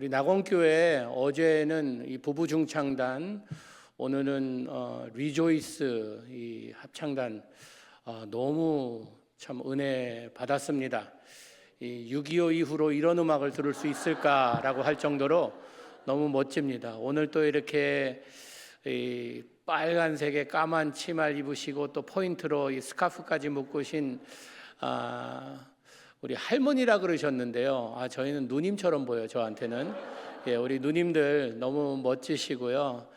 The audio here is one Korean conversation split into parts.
우리 낙원교회 어제는 이 부부 중창단, 오늘은 리조이스 이 합창단 너무 참 은혜 받았습니다. 이 6.25 이후로 이런 음악을 들을 수 있을까라고 할 정도로 너무 멋집니다. 오늘 또 이렇게 이 빨간색의 까만 치마를 입으시고 또 포인트로 이 스카프까지 묶으신 우리 할머니라 그러셨는데요. 저희는 누님처럼 보여요, 저한테는. 예, 우리 누님들 너무 멋지시고요.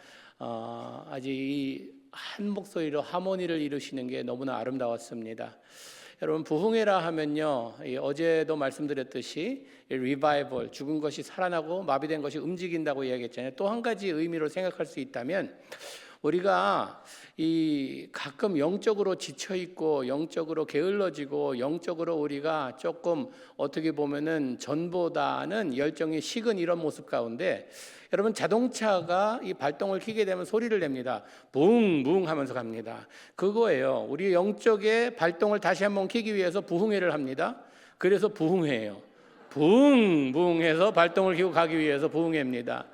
아직 이 한 목소리로 하모니를 이루시는 게 너무나 아름다웠습니다. 여러분, 부흥회라 하면요, 어제도 말씀드렸듯이 리바이벌, 죽은 것이 살아나고 마비된 것이 움직인다고 이야기했잖아요. 또 한 가지 의미로 생각할 수 있다면, 우리가 이 가끔 영적으로 지쳐 있고 영적으로 게을러지고 영적으로 우리가 조금 어떻게 보면은 전보다는 열정이 식은 이런 모습 가운데, 여러분, 자동차가 이 발동을 켜게 되면 소리를 냅니다. 붕붕 하면서 갑니다. 그거예요. 우리 영적의 발동을 다시 한번 켜기 위해서 부흥회를 합니다. 그래서 부흥회예요. 붕붕 해서 발동을 켜고 가기 위해서 부흥회입니다.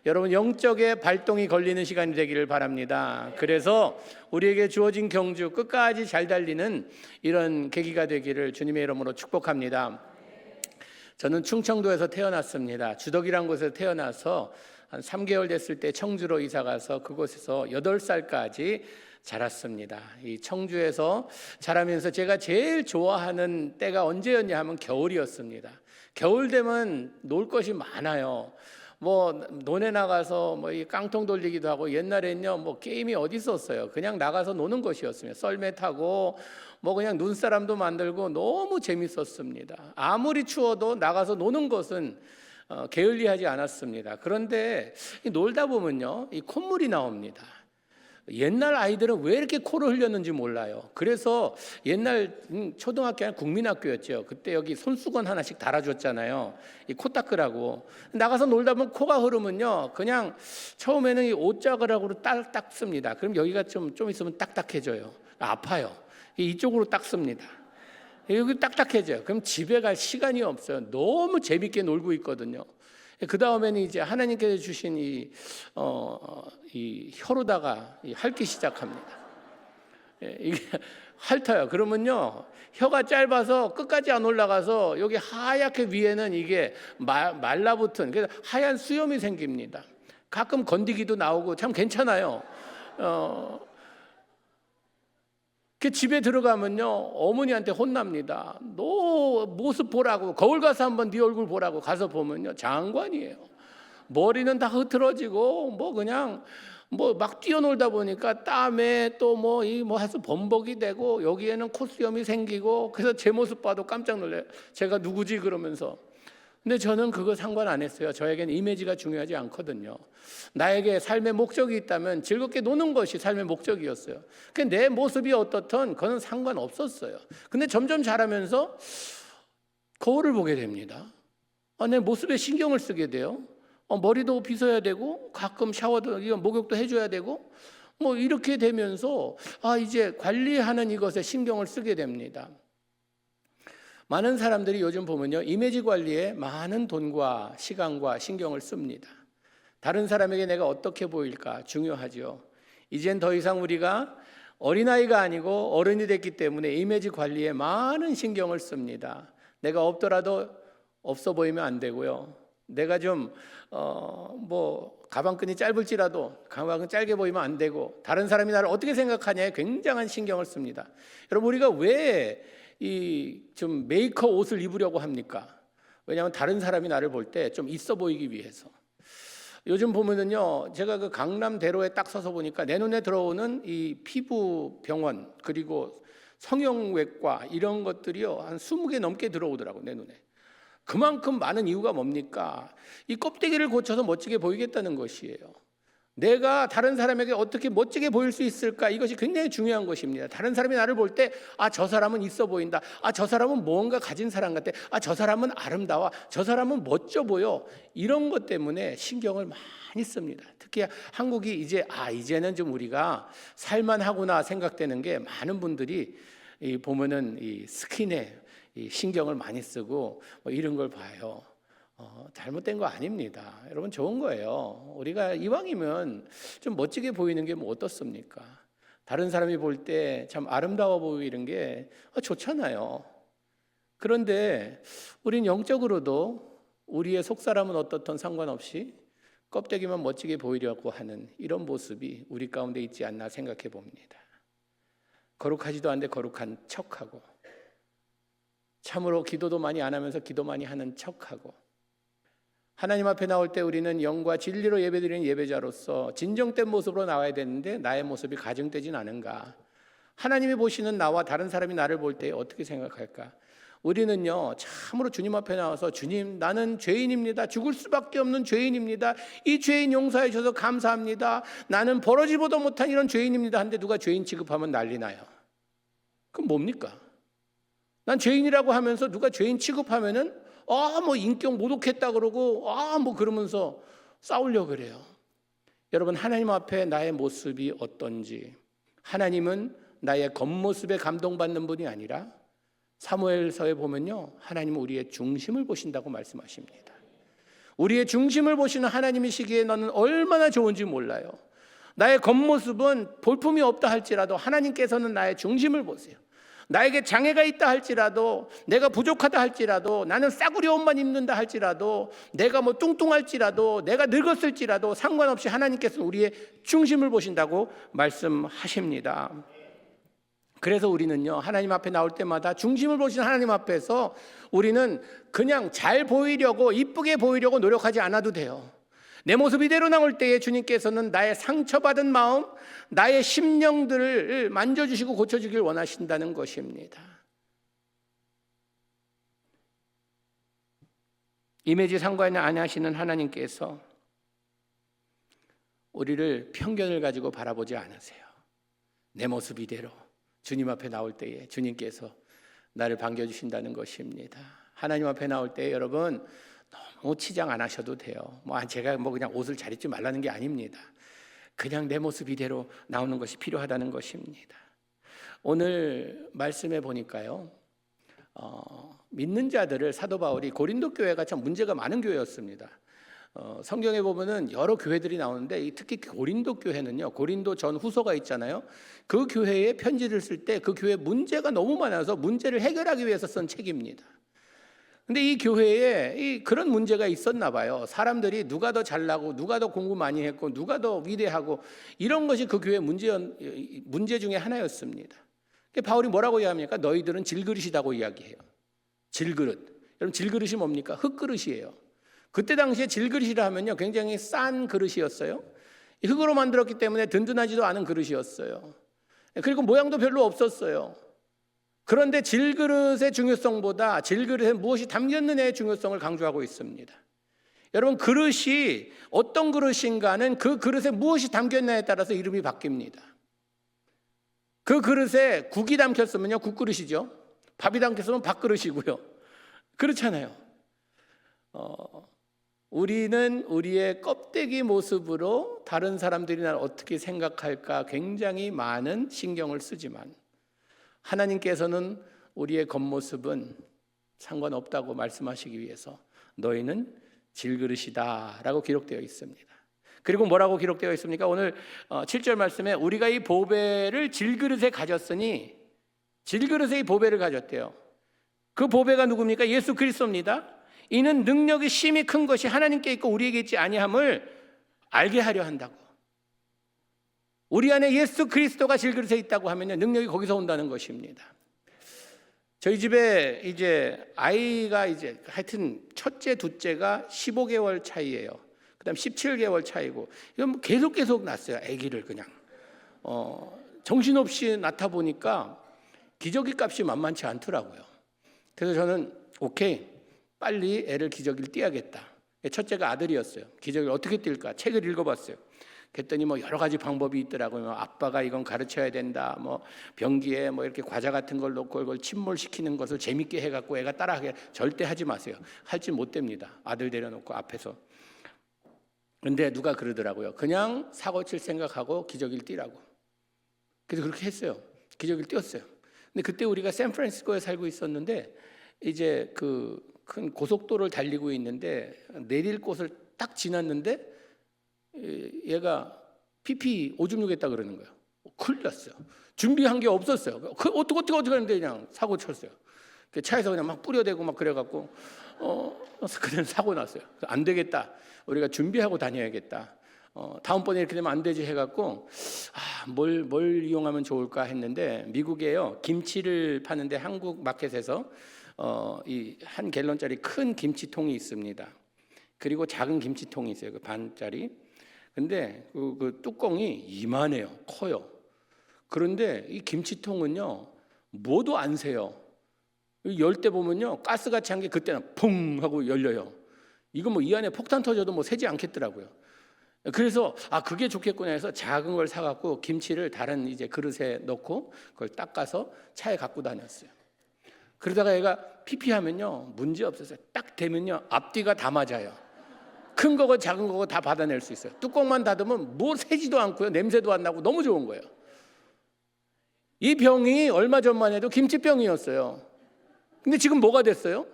여러분, 영적의 발동이 걸리는 시간이 되기를 바랍니다. 그래서 우리에게 주어진 경주 끝까지 잘 달리는 이런 계기가 되기를 주님의 이름으로 축복합니다. 저는 충청도에서 태어났습니다. 주덕이라는 곳에서 태어나서 한 3개월 됐을 때 청주로 이사가서 그곳에서 8살까지 자랐습니다. 이 청주에서 자라면서 제가 제일 좋아하는 때가 언제였냐 하면 겨울이었습니다. 겨울 되면 놀 것이 많아요. 논에 나가서 이 깡통 돌리기도 하고, 옛날에는요 게임이 어디 있었어요. 그냥 나가서 노는 것이었습니다. 썰매 타고 그냥 눈사람도 만들고 너무 재밌었습니다. 아무리 추워도 나가서 노는 것은 게을리하지 않았습니다. 그런데 놀다 보면요 이 콧물이 나옵니다. 옛날 아이들은 왜 이렇게 코를 흘렸는지 몰라요. 그래서 옛날 초등학교는 국민학교였죠. 그때 여기 손수건 하나씩 달아줬잖아요. 이 코 닦으라고. 나가서 놀다 보면 코가 흐르면요, 그냥 처음에는 이 옷자락으로 닦습니다. 그럼 여기가 좀 있으면 딱딱해져요. 아파요. 이쪽으로 닦습니다. 여기 딱딱해져요. 그럼 집에 갈 시간이 없어요. 너무 재밌게 놀고 있거든요. 그 다음에는 이제 하나님께서 주신 이 혀로다가 핥기 시작합니다. 이게 핥아요. 그러면요, 혀가 짧아서 끝까지 안 올라가서 여기 하얗게 위에는 이게 말라붙은, 그래서 하얀 수염이 생깁니다. 가끔 건디기도 나오고 참 괜찮아요. 그 집에 들어가면요 어머니한테 혼납니다. 너 모습 보라고, 거울 가서 한번 네 얼굴 보라고 가서 보면요 장관이에요. 머리는 다 흐트러지고 그냥 막 뛰어놀다 보니까 땀에 또 해서 범벅이 되고, 여기에는 콧수염이 생기고, 그래서 제 모습 봐도 깜짝 놀라요. 제가 누구지 그러면서. 근데 저는 그거 상관 안 했어요. 저에겐 이미지가 중요하지 않거든요. 나에게 삶의 목적이 있다면 즐겁게 노는 것이 삶의 목적이었어요. 내 모습이 어떻든 그건 상관없었어요. 근데 점점 자라면서 거울을 보게 됩니다. 내 모습에 신경을 쓰게 돼요. 머리도 빗어야 되고, 가끔 샤워도 목욕도 해줘야 되고, 이렇게 되면서 이제 관리하는 이것에 신경을 쓰게 됩니다. 많은 사람들이 요즘 보면요 이미지 관리에 많은 돈과 시간과 신경을 씁니다. 다른 사람에게 내가 어떻게 보일까 중요하죠. 이젠 더 이상 우리가 어린아이가 아니고 어른이 됐기 때문에 이미지 관리에 많은 신경을 씁니다. 내가 없더라도 없어 보이면 안 되고요. 내가 좀 가방끈이 짧을지라도 가방은 짧게 보이면 안 되고, 다른 사람이 나를 어떻게 생각하냐에 굉장한 신경을 씁니다. 여러분, 우리가 왜 좀 메이커 옷을 입으려고 합니까? 왜냐하면 다른 사람이 나를 볼 때 좀 있어 보이기 위해서. 요즘 보면은요, 제가 그 강남대로에 딱 서서 보니까 내 눈에 들어오는 이 피부 병원, 그리고 성형외과 이런 것들이요 한 20개 넘게 들어오더라고, 내 눈에. 그만큼 많은 이유가 뭡니까? 이 껍데기를 고쳐서 멋지게 보이겠다는 것이에요. 내가 다른 사람에게 어떻게 멋지게 보일 수 있을까? 이것이 굉장히 중요한 것입니다. 다른 사람이 나를 볼 때 저 사람은 있어 보인다. 저 사람은 무언가 가진 사람 같아. 저 사람은 아름다워. 저 사람은 멋져 보여. 이런 것 때문에 신경을 많이 씁니다. 특히 한국이 이제는 좀 우리가 살만하구나 생각되는 게, 많은 분들이 보면은 이 스킨에 이 신경을 많이 쓰고 이런 걸 봐요. 잘못된 거 아닙니다. 여러분 좋은 거예요. 우리가 이왕이면 좀 멋지게 보이는 게 뭐 어떻습니까? 다른 사람이 볼 때 참 아름다워 보이는 게 좋잖아요. 그런데 우린 영적으로도 우리의 속사람은 어떻든 상관없이 껍데기만 멋지게 보이려고 하는 이런 모습이 우리 가운데 있지 않나 생각해 봅니다. 거룩하지도 않은데 거룩한 척하고, 참으로 기도도 많이 안 하면서 기도 많이 하는 척하고, 하나님 앞에 나올 때 우리는 영과 진리로 예배드리는 예배자로서 진정된 모습으로 나와야 되는데 나의 모습이 가증되진 않은가? 하나님이 보시는 나와 다른 사람이 나를 볼 때 어떻게 생각할까? 우리는요, 참으로 주님 앞에 나와서 주님, 나는 죄인입니다. 죽을 수밖에 없는 죄인입니다. 이 죄인 용서해 주셔서 감사합니다. 나는 벌어지보도 못한 이런 죄인입니다. 한데 누가 죄인 취급하면 난리 나요. 그럼 뭡니까? 난 죄인이라고 하면서 누가 죄인 취급하면은 뭐 인격 모독했다 그러고 뭐 그러면서 싸우려고 그래요. 여러분, 하나님 앞에 나의 모습이 어떤지, 하나님은 나의 겉모습에 감동받는 분이 아니라 사무엘서에 보면요, 하나님은 우리의 중심을 보신다고 말씀하십니다. 우리의 중심을 보시는 하나님이시기에 너는 얼마나 좋은지 몰라요. 나의 겉모습은 볼품이 없다 할지라도 하나님께서는 나의 중심을 보세요. 나에게 장애가 있다 할지라도, 내가 부족하다 할지라도, 나는 싸구려 옷만 입는다 할지라도, 내가 뭐 뚱뚱할지라도, 내가 늙었을지라도 상관없이 하나님께서는 우리의 중심을 보신다고 말씀하십니다. 그래서 우리는요, 하나님 앞에 나올 때마다 중심을 보시는 하나님 앞에서 우리는 그냥 잘 보이려고, 이쁘게 보이려고 노력하지 않아도 돼요. 내 모습 이대로 나올 때에 주님께서는 나의 상처받은 마음, 나의 심령들을 만져주시고 고쳐주길 원하신다는 것입니다. 이미지 상관 안 하시는 하나님께서 우리를 편견을 가지고 바라보지 않으세요. 내 모습 이대로 주님 앞에 나올 때에 주님께서 나를 반겨주신다는 것입니다. 하나님 앞에 나올 때 여러분 너무 치장 안 하셔도 돼요. 제가 그냥 옷을 잘 입지 말라는 게 아닙니다. 그냥 내 모습 이대로 나오는 것이 필요하다는 것입니다. 오늘 말씀해 보니까요, 믿는 자들을 사도 바울이 고린도 교회가 참 문제가 많은 교회였습니다. 성경에 보면은 여러 교회들이 나오는데 특히 고린도 교회는요, 고린도 전 후서가 있잖아요. 그 교회에 편지를 쓸 때 그 교회 문제가 너무 많아서 문제를 해결하기 위해서 쓴 책입니다. 근데 이 교회에 그런 문제가 있었나 봐요. 사람들이 누가 더 잘나고 누가 더 공부 많이 했고 누가 더 위대하고 이런 것이 그 교회 문제 중에 하나였습니다. 바울이 뭐라고 이야기합니까? 너희들은 질그릇이라고 이야기해요. 질그릇. 여러분, 질그릇이 뭡니까? 흙그릇이에요. 그때 당시에 질그릇이라 하면요, 굉장히 싼 그릇이었어요. 흙으로 만들었기 때문에 든든하지도 않은 그릇이었어요. 그리고 모양도 별로 없었어요. 그런데 질그릇의 중요성보다 질그릇에 무엇이 담겼느냐의 중요성을 강조하고 있습니다. 여러분, 그릇이 어떤 그릇인가는 그 그릇에 무엇이 담겼냐에 따라서 이름이 바뀝니다. 그 그릇에 국이 담겼으면요, 국그릇이죠. 밥이 담겼으면 밥그릇이고요. 그렇잖아요. 우리는 우리의 껍데기 모습으로 다른 사람들이 나를 어떻게 생각할까 굉장히 많은 신경을 쓰지만 하나님께서는 우리의 겉모습은 상관없다고 말씀하시기 위해서 너희는 질그릇이다 라고 기록되어 있습니다. 그리고 뭐라고 기록되어 있습니까? 오늘 7절 말씀에 우리가 이 보배를 질그릇에 가졌으니, 질그릇에 이 보배를 가졌대요. 그 보배가 누굽니까? 예수 그리스도입니다. 이는 능력이 심히 큰 것이 하나님께 있고 우리에게 있지 아니함을 알게 하려 한다고. 우리 안에 예수 그리스도가 질그릇에 있다고 하면 능력이 거기서 온다는 것입니다. 저희 집에 이제 아이가 하여튼 첫째, 둘째가 15개월 차이예요. 그다음 17개월 차이고, 이건 계속 낳았어요. 아기를 그냥 정신없이 낳다 보니까 기저귀 값이 만만치 않더라고요. 그래서 저는 오케이, 빨리 애를 기저귀를 띄야겠다. 첫째가 아들이었어요. 기저귀를 어떻게 띨까? 책을 읽어봤어요. 그랬더니 여러 가지 방법이 있더라고요. 아빠가 이건 가르쳐야 된다. 변기에 이렇게 과자 같은 걸 넣고 이걸 침몰시키는 것을 재밌게 해갖고 애가 따라하게, 절대 하지 마세요. 할지 못 됩니다. 아들 데려놓고 앞에서. 근데 누가 그러더라고요. 그냥 사고 칠 생각하고 기저귀를 띄라고. 그래서 그렇게 했어요. 기저귀를 띄웠어요. 근데 그때 우리가 샌프란시스코에 살고 있었는데 이제 그 큰 고속도로를 달리고 있는데 내릴 곳을 딱 지났는데 얘가 PP 오줌 누겠다 그러는 거예요. 큰일 났어요. 준비한 게 없었어요. 어떻게 하는데 그냥 사고 쳤어요. 차에서 그냥 막 뿌려대고 막 그래갖고 그냥 사고 났어요. 안 되겠다. 우리가 준비하고 다녀야겠다. 다음번에 이렇게 되면 안 되지 해갖고 뭘 이용하면 좋을까 했는데 미국에요 김치를 파는데 한국 마켓에서 이 한 갤런짜리 큰 김치통이 있습니다. 그리고 작은 김치통이 있어요. 그 반짜리. 근데 그 뚜껑이 이만해요. 커요. 그런데 이 김치통은요 뭐도 안 새요. 열 때 보면요 가스같이 한 게 그때는 퐁 하고 열려요. 이거 뭐 이 안에 폭탄 터져도 뭐 새지 않겠더라고요. 그래서 그게 좋겠구나 해서 작은 걸 사갖고 김치를 다른 이제 그릇에 넣고 그걸 닦아서 차에 갖고 다녔어요. 그러다가 얘가 피피하면요 문제 없었어요. 딱 되면요 앞뒤가 다 맞아요. 큰 거고 작은 거고 다 받아낼 수 있어요. 뚜껑만 닫으면 뭐 새지도 않고요 냄새도 안 나고 너무 좋은 거예요. 이 병이 얼마 전만 해도 김치병이었어요. 근데 지금 뭐가 됐어요?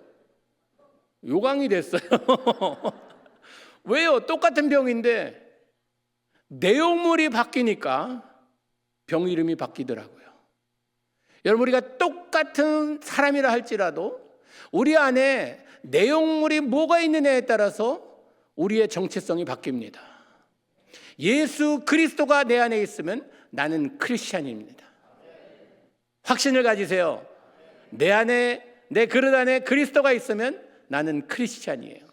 요강이 됐어요. 왜요? 똑같은 병인데 내용물이 바뀌니까 병 이름이 바뀌더라고요. 여러분 우리가 똑같은 사람이라 할지라도 우리 안에 내용물이 뭐가 있느냐에 따라서 우리의 정체성이 바뀝니다. 예수 그리스도가 내 안에 있으면 나는 크리스찬입니다. 확신을 가지세요. 내 안에 내 그릇 안에 그리스도가 있으면 나는 크리스찬이에요.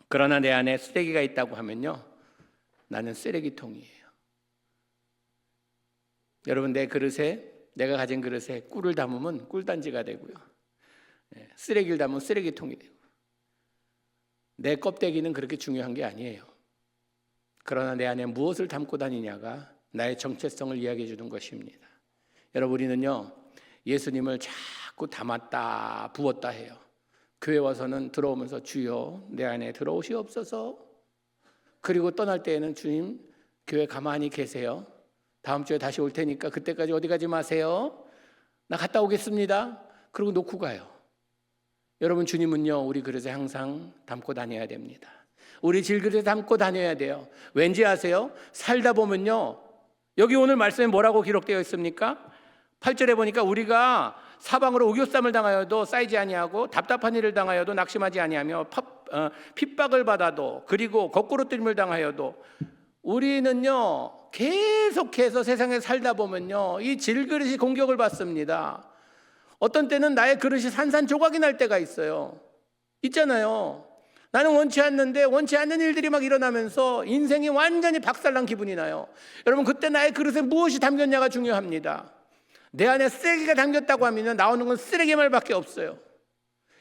그러나 내 안에 쓰레기가 있다고 하면요 나는 쓰레기통이에요. 여러분 내가 가진 그릇에 꿀을 담으면 꿀단지가 되고요 쓰레기를 담으면 쓰레기통이 되고 내 껍데기는 그렇게 중요한 게 아니에요. 그러나 내 안에 무엇을 담고 다니냐가 나의 정체성을 이야기해 주는 것입니다. 여러분 우리는요 예수님을 자꾸 담았다 부었다 해요. 교회 와서는 들어오면서 주여 내 안에 들어오시옵소서. 그리고 떠날 때에는 주님 교회 가만히 계세요. 다음 주에 다시 올 테니까 그때까지 어디 가지 마세요. 나 갔다 오겠습니다. 그리고 놓고 가요. 여러분 주님은요 우리 그릇에 항상 담고 다녀야 됩니다. 우리 질그릇에 담고 다녀야 돼요. 왠지 아세요? 살다 보면요 여기 오늘 말씀에 뭐라고 기록되어 있습니까? 8절에 보니까 우리가 사방으로 우겨쌈을 당하여도 쌓이지 아니하고 답답한 일을 당하여도 낙심하지 아니하며 핍박을 받아도 그리고 거꾸로 뜨림을 당하여도 우리는요 계속해서 세상에 살다 보면요 이 질그릇이 공격을 받습니다. 어떤 때는 나의 그릇이 산산조각이 날 때가 있잖아요. 나는 원치 않는 일들이 막 일어나면서 인생이 완전히 박살난 기분이 나요. 여러분 그때 나의 그릇에 무엇이 담겼냐가 중요합니다. 내 안에 쓰레기가 담겼다고 하면 나오는 건 쓰레기 말밖에 없어요.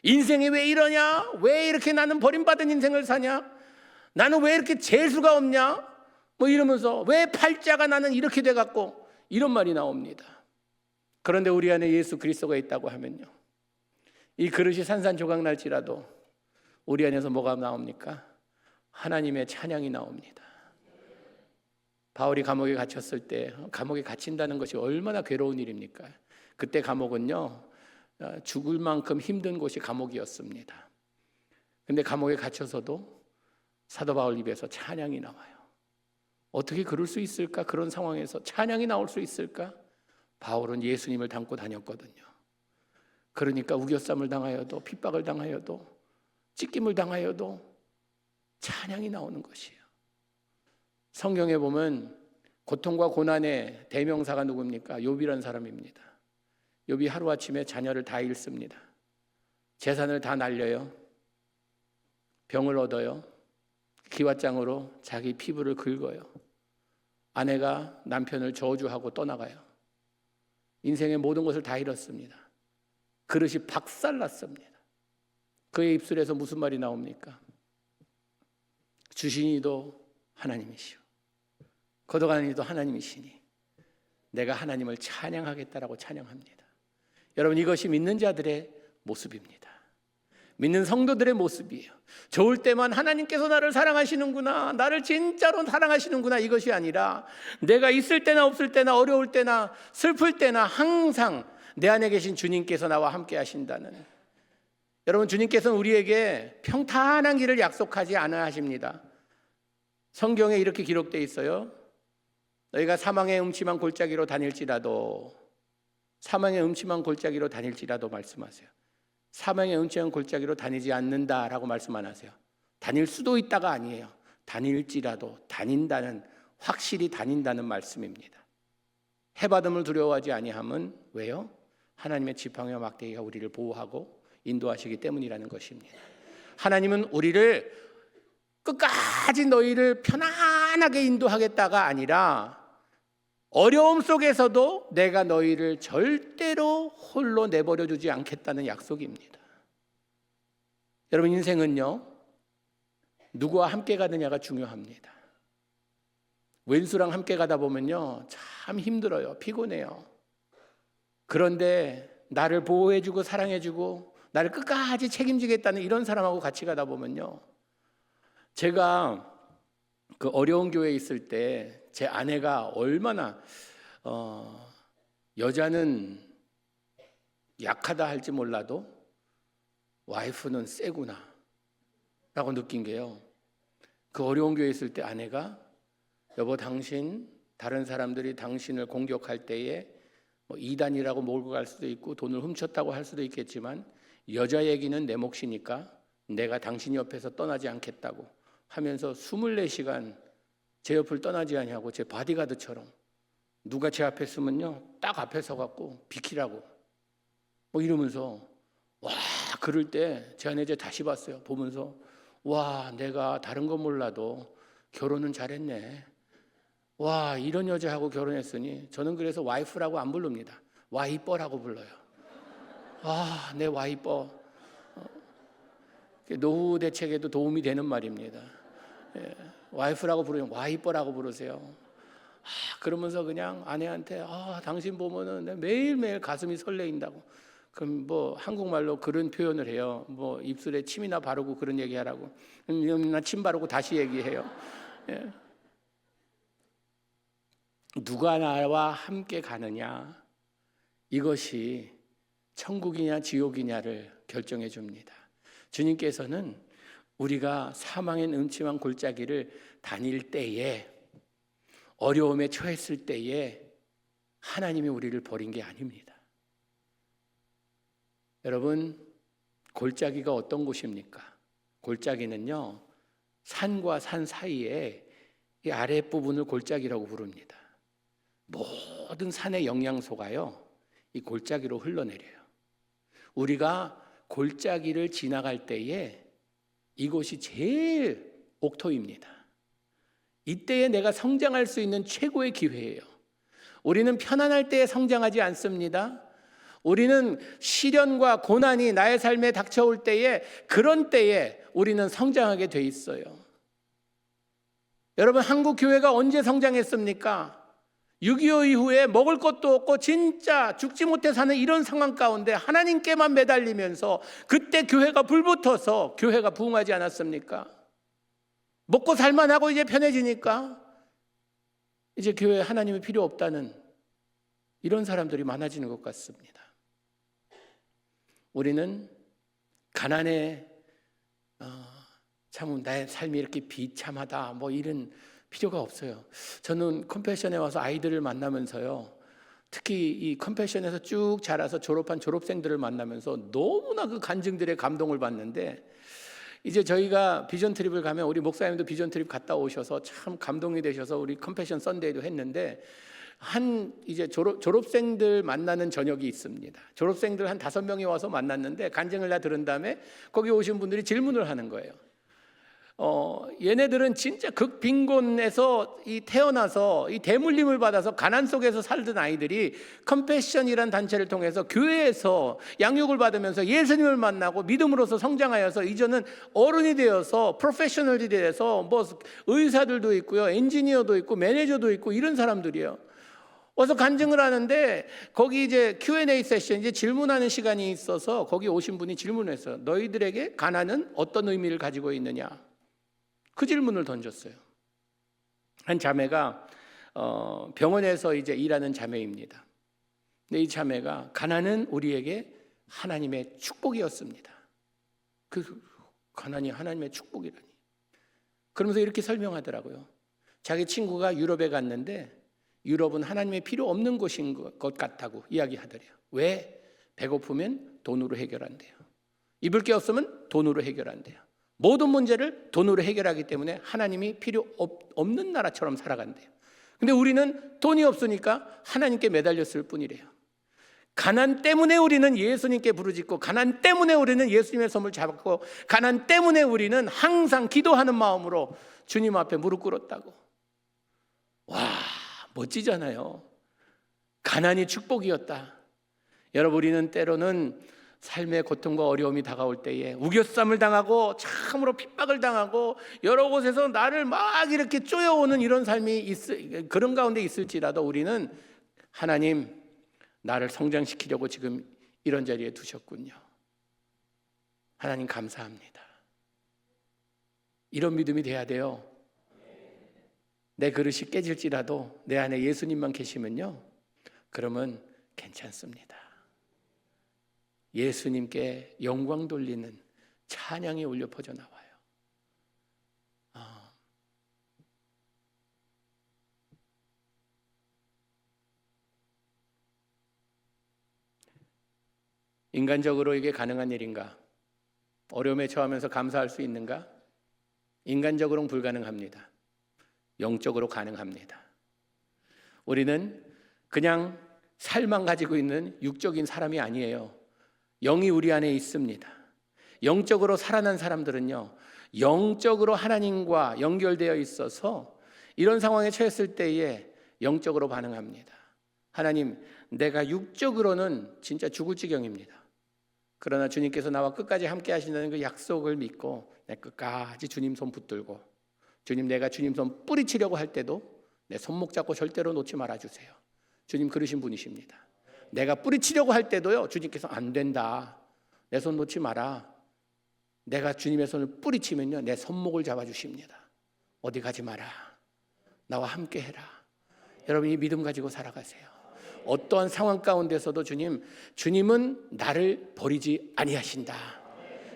인생이 왜 이러냐? 왜 이렇게 나는 버림받은 인생을 사냐? 나는 왜 이렇게 재수가 없냐? 뭐 이러면서 왜 팔자가 나는 이렇게 돼갖고 이런 말이 나옵니다. 그런데 우리 안에 예수 그리스도가 있다고 하면요 이 그릇이 산산조각 날지라도 우리 안에서 뭐가 나옵니까? 하나님의 찬양이 나옵니다. 바울이 감옥에 갇혔을 때 감옥에 갇힌다는 것이 얼마나 괴로운 일입니까? 그때 감옥은요 죽을 만큼 힘든 곳이 감옥이었습니다. 근데 감옥에 갇혀서도 사도 바울 입에서 찬양이 나와요. 어떻게 그럴 수 있을까? 그런 상황에서 찬양이 나올 수 있을까? 바울은 예수님을 담고 다녔거든요. 그러니까 우겨쌈을 당하여도 핍박을 당하여도 찢김을 당하여도 찬양이 나오는 것이에요. 성경에 보면 고통과 고난의 대명사가 누굽니까? 욥이라는 사람입니다. 욥이 하루아침에 자녀를 다 잃습니다. 재산을 다 날려요. 병을 얻어요. 기왓장으로 자기 피부를 긁어요. 아내가 남편을 저주하고 떠나가요. 인생의 모든 것을 다 잃었습니다. 그릇이 박살났습니다. 그의 입술에서 무슨 말이 나옵니까? 주신 이도 하나님이시오 거둬가는 이도 하나님이시니 내가 하나님을 찬양하겠다라고 찬양합니다. 여러분 이것이 믿는 자들의 모습입니다. 믿는 성도들의 모습이에요. 좋을 때만 하나님께서 나를 사랑하시는구나, 나를 진짜로 사랑하시는구나, 이것이 아니라 내가 있을 때나 없을 때나 어려울 때나 슬플 때나 항상 내 안에 계신 주님께서 나와 함께 하신다는 여러분, 주님께서는 우리에게 평탄한 길을 약속하지 않아 하십니다. 성경에 이렇게 기록되어 있어요. 너희가 사망의 음침한 골짜기로 다닐지라도, 사망의 음침한 골짜기로 다닐지라도 말씀하세요. 사망의 음침한 골짜기로 다니지 않는다라고 말씀 안 하세요. 다닐 수도 있다가 아니에요. 다닐지라도, 다닌다는, 확실히 다닌다는 말씀입니다. 해받음을 두려워하지 아니함은 왜요? 하나님의 지팡이와 막대기가 우리를 보호하고 인도하시기 때문이라는 것입니다. 하나님은 우리를 끝까지 너희를 편안하게 인도하겠다가 아니라 어려움 속에서도 내가 너희를 절대로 홀로 내버려 두지 않겠다는 약속입니다. 여러분, 인생은요, 누구와 함께 가느냐가 중요합니다. 왼수랑 함께 가다 보면요, 참 힘들어요. 피곤해요. 그런데 나를 보호해주고 사랑해주고 나를 끝까지 책임지겠다는 이런 사람하고 같이 가다 보면요, 제가 그 어려운 교회에 있을 때 제 아내가 얼마나 여자는 약하다 할지 몰라도 와이프는 세구나 라고 느낀 게요, 그 어려운 교회에 있을 때 아내가 여보, 당신 다른 사람들이 당신을 공격할 때에 뭐 이단이라고 몰고 갈 수도 있고 돈을 훔쳤다고 할 수도 있겠지만 여자 얘기는 내 몫이니까 내가 당신 옆에서 떠나지 않겠다고 하면서 24시간 제 옆을 떠나지 아니하고 제 바디가드처럼 누가 제 앞에 서면요 딱 앞에 서갖고 비키라고 뭐 이러면서, 와, 그럴 때 제 아내 이제 다시 봤어요. 보면서 와, 내가 다른 건 몰라도 결혼은 잘했네. 와, 이런 여자하고 결혼했으니. 저는 그래서 와이프라고 안 부릅니다. 와이뻐라고 불러요. 아, 내 와이뻐. 노후 대책에도 도움이 되는 말입니다. 예, 와이프라고 부르면 와이뻐라고 부르세요. 그러면서 그냥 아내한테 당신 보면은 매일매일 가슴이 설레인다고. 그럼 뭐 한국말로 그런 표현을 해요. 뭐 입술에 침이나 바르고 그런 얘기하라고. 나 침 바르고 다시 얘기해요. 예. 누가 나와 함께 가느냐, 이것이 천국이냐 지옥이냐를 결정해 줍니다. 주님께서는 우리가 사망의 음침한 골짜기를 다닐 때에, 어려움에 처했을 때에 하나님이 우리를 버린 게 아닙니다. 여러분, 골짜기가 어떤 곳입니까? 골짜기는요, 산과 산 사이에 이 아랫부분을 골짜기라고 부릅니다. 모든 산의 영양소가요, 이 골짜기로 흘러내려요. 우리가 골짜기를 지나갈 때에 이곳이 제일 옥토입니다. 이때에 내가 성장할 수 있는 최고의 기회예요. 우리는 편안할 때에 성장하지 않습니다. 우리는 시련과 고난이 나의 삶에 닥쳐올 때에, 그런 때에 우리는 성장하게 돼 있어요. 여러분, 한국 교회가 언제 성장했습니까? 6.25 이후에 먹을 것도 없고 진짜 죽지 못해 사는 이런 상황 가운데 하나님께만 매달리면서 그때 교회가 불붙어서 교회가 부흥하지 않았습니까? 먹고 살만하고 이제 편해지니까 이제 교회에 하나님이 필요 없다는 이런 사람들이 많아지는 것 같습니다. 우리는 가난에 참 나의 삶이 이렇게 비참하다 뭐 이런 필요가 없어요. 저는 컴패션에 와서 아이들을 만나면서요, 특히 이 컴패션에서 쭉 자라서 졸업한 졸업생들을 만나면서 너무나 그 간증들의 감동을 받는데, 이제 저희가 비전 트립을 가면 우리 목사님도 비전 트립 갔다 오셔서 참 감동이 되셔서 우리 컴패션 썬데이도 했는데, 이제 졸업생들 만나는 저녁이 있습니다. 졸업생들 한 5명이 와서 만났는데 간증을 다 들은 다음에 거기 오신 분들이 질문을 하는 거예요. 얘네들은 진짜 극빈곤에서 태어나서 이 대물림을 받아서 가난 속에서 살던 아이들이 컴패션이란 단체를 통해서 교회에서 양육을 받으면서 예수님을 만나고 믿음으로서 성장하여서 이제는 어른이 되어서 프로페셔널이 되어서 뭐 의사들도 있고요, 엔지니어도 있고 매니저도 있고 이런 사람들이에요. 와서 간증을 하는데 거기 이제 Q&A 세션, 이제 질문하는 시간이 있어서 거기 오신 분이 질문했어요. 너희들에게 가난은 어떤 의미를 가지고 있느냐? 그 질문을 던졌어요. 한 자매가 병원에서 이제 일하는 자매입니다. 근데 이 자매가 가난은 우리에게 하나님의 축복이었습니다. 그 가난이 하나님의 축복이라니. 그러면서 이렇게 설명하더라고요. 자기 친구가 유럽에 갔는데 유럽은 하나님의 필요 없는 곳인 것 같다고 이야기하더래요. 왜? 배고프면 돈으로 해결한대요. 입을 게 없으면 돈으로 해결한대요. 모든 문제를 돈으로 해결하기 때문에 하나님이 필요 없는 나라처럼 살아간대요. 근데 우리는 돈이 없으니까 하나님께 매달렸을 뿐이래요. 가난 때문에 우리는 예수님께 부르짖고, 가난 때문에 우리는 예수님의 손을 잡았고, 가난 때문에 우리는 항상 기도하는 마음으로 주님 앞에 무릎 꿇었다고. 와, 멋지잖아요. 가난이 축복이었다. 여러분, 우리는 때로는 삶의 고통과 어려움이 다가올 때에 우겨쌈을 당하고 참으로 핍박을 당하고 여러 곳에서 나를 막 이렇게 쪼여오는 이런 삶이 그런 가운데 있을지라도 우리는 하나님, 나를 성장시키려고 지금 이런 자리에 두셨군요. 하나님 감사합니다. 이런 믿음이 돼야 돼요. 내 그릇이 깨질지라도 내 안에 예수님만 계시면요, 그러면 괜찮습니다. 예수님께 영광 돌리는 찬양이 울려 퍼져 나와요. 인간적으로 이게 가능한 일인가? 어려움에 처하면서 감사할 수 있는가? 인간적으로는 불가능합니다. 영적으로 가능합니다. 우리는 그냥 살만 가지고 있는 육적인 사람이 아니에요. 영이 우리 안에 있습니다. 영적으로 살아난 사람들은요, 영적으로 하나님과 연결되어 있어서 이런 상황에 처했을 때에 영적으로 반응합니다. 하나님, 내가 육적으로는 진짜 죽을 지경입니다. 그러나 주님께서 나와 끝까지 함께 하신다는 그 약속을 믿고 내 끝까지 주님 손 붙들고, 주님, 내가 주님 손 뿌리치려고 할 때도 내 손목 잡고 절대로 놓지 말아주세요. 주님 그러신 분이십니다. 내가 뿌리치려고 할 때도요, 주님께서 안 된다, 내 손 놓지 마라. 내가 주님의 손을 뿌리치면요, 내 손목을 잡아주십니다. 어디 가지 마라, 나와 함께 해라. 여러분, 이 믿음 가지고 살아가세요. 어떠한 상황 가운데서도 주님은 나를 버리지 아니하신다.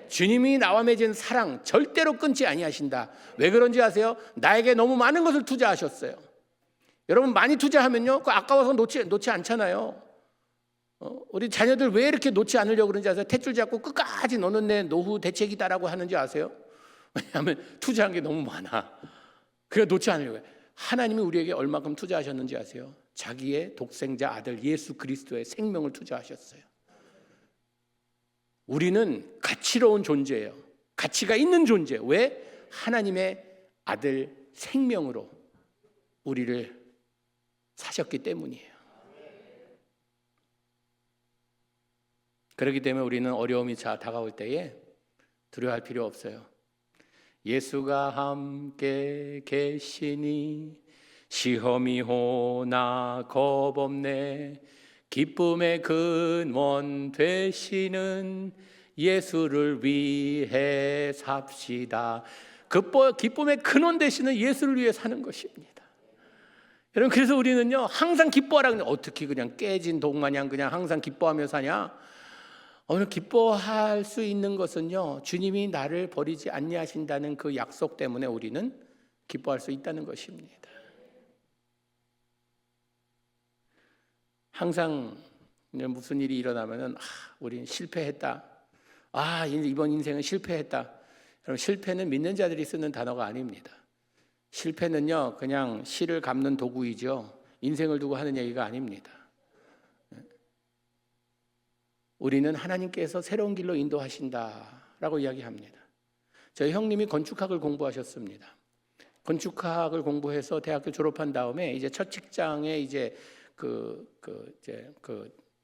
주님이 나와 맺은 사랑 절대로 끊지 아니하신다. 왜 그런지 아세요? 나에게 너무 많은 것을 투자하셨어요. 여러분, 많이 투자하면요, 그 아까워서 놓지 않잖아요. 우리 자녀들 왜 이렇게 놓지 않으려고 그러는지 아세요? 탯줄 잡고 끝까지 너는 내 노후 대책이다라고 하는지 아세요? 왜냐하면 투자한 게 너무 많아. 그래서 놓지 않으려고 해요. 하나님이 우리에게 얼마큼 투자하셨는지 아세요? 자기의 독생자 아들 예수 그리스도의 생명을 투자하셨어요. 우리는 가치로운 존재예요. 가치가 있는 존재. 왜? 하나님의 아들 생명으로 우리를 사셨기 때문이에요. 그렇기 때문에 우리는 어려움이 다가올 때에 두려워할 필요 없어요. 예수가 함께 계시니 시험이 오나 겁없네. 기쁨의 근원 되시는 예수를 위해 삽시다. 기쁨의 근원 되시는 예수를 위해 사는 것입니다. 여러분, 그래서 우리는요, 항상 기뻐하라. 어떻게 그냥 깨진 독마냥 그냥 항상 기뻐하며 사냐? 오늘 기뻐할 수 있는 것은요, 주님이 나를 버리지 아니하신다는 그 약속 때문에 우리는 기뻐할 수 있다는 것입니다. 항상 무슨 일이 일어나면은 우리는 실패했다. 이번 인생은 실패했다. 여러분, 실패는 믿는 자들이 쓰는 단어가 아닙니다. 실패는요, 그냥 실을 감는 도구이죠. 인생을 두고 하는 얘기가 아닙니다. 우리는 하나님께서 새로운 길로 인도하신다라고 이야기합니다. 저희 형님이 건축학을 공부하셨습니다. 건축학을 공부해서 대학교 졸업한 다음에 이제 첫 직장에 이제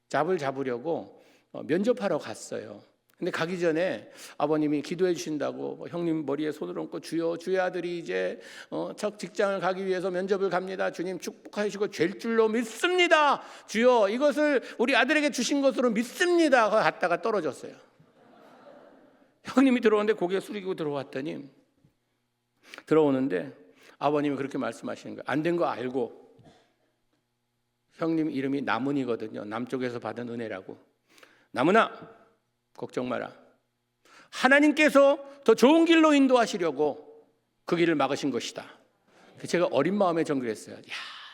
잡을 잡으려고 면접하러 갔어요. 근데 가기 전에 아버님이 기도해 주신다고 형님 머리에 손을 얹고 주여, 주의 아들이 이제 첫 직장을 가기 위해서 면접을 갑니다. 주님 축복하시고 될 줄로 믿습니다. 주여, 이것을 우리 아들에게 주신 것으로 믿습니다. 갔다가 떨어졌어요. 형님이 들어오는데 고개 숙이고 들어오는데 아버님이 그렇게 말씀하시는 거예요. 안 된 거 알고. 형님 이름이 남은이거든요. 남쪽에서 받은 은혜라고. 남은아, 걱정 마라. 하나님께서 더 좋은 길로 인도하시려고 그 길을 막으신 것이다. 제가 어린 마음에 정결했어요. 야,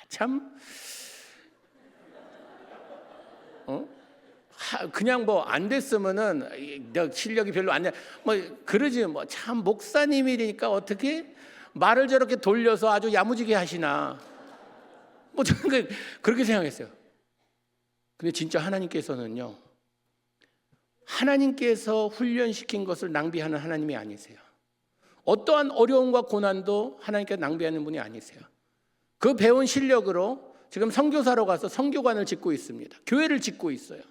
참, 그냥 뭐 안 됐으면은 너 실력이 별로 안 돼. 뭐 그러지 뭐 참 목사님이니까 어떻게 말을 저렇게 돌려서 아주 야무지게 하시나. 뭐 저는 그렇게 생각했어요. 근데 진짜 하나님께서는요, 하나님께서 훈련시킨 것을 낭비하는 하나님이 아니세요. 어떠한 어려움과 고난도 하나님께서 낭비하는 분이 아니세요. 그 배운 실력으로 지금 선교사로 가서 선교관을 짓고 있습니다. 교회를 짓고 있어요.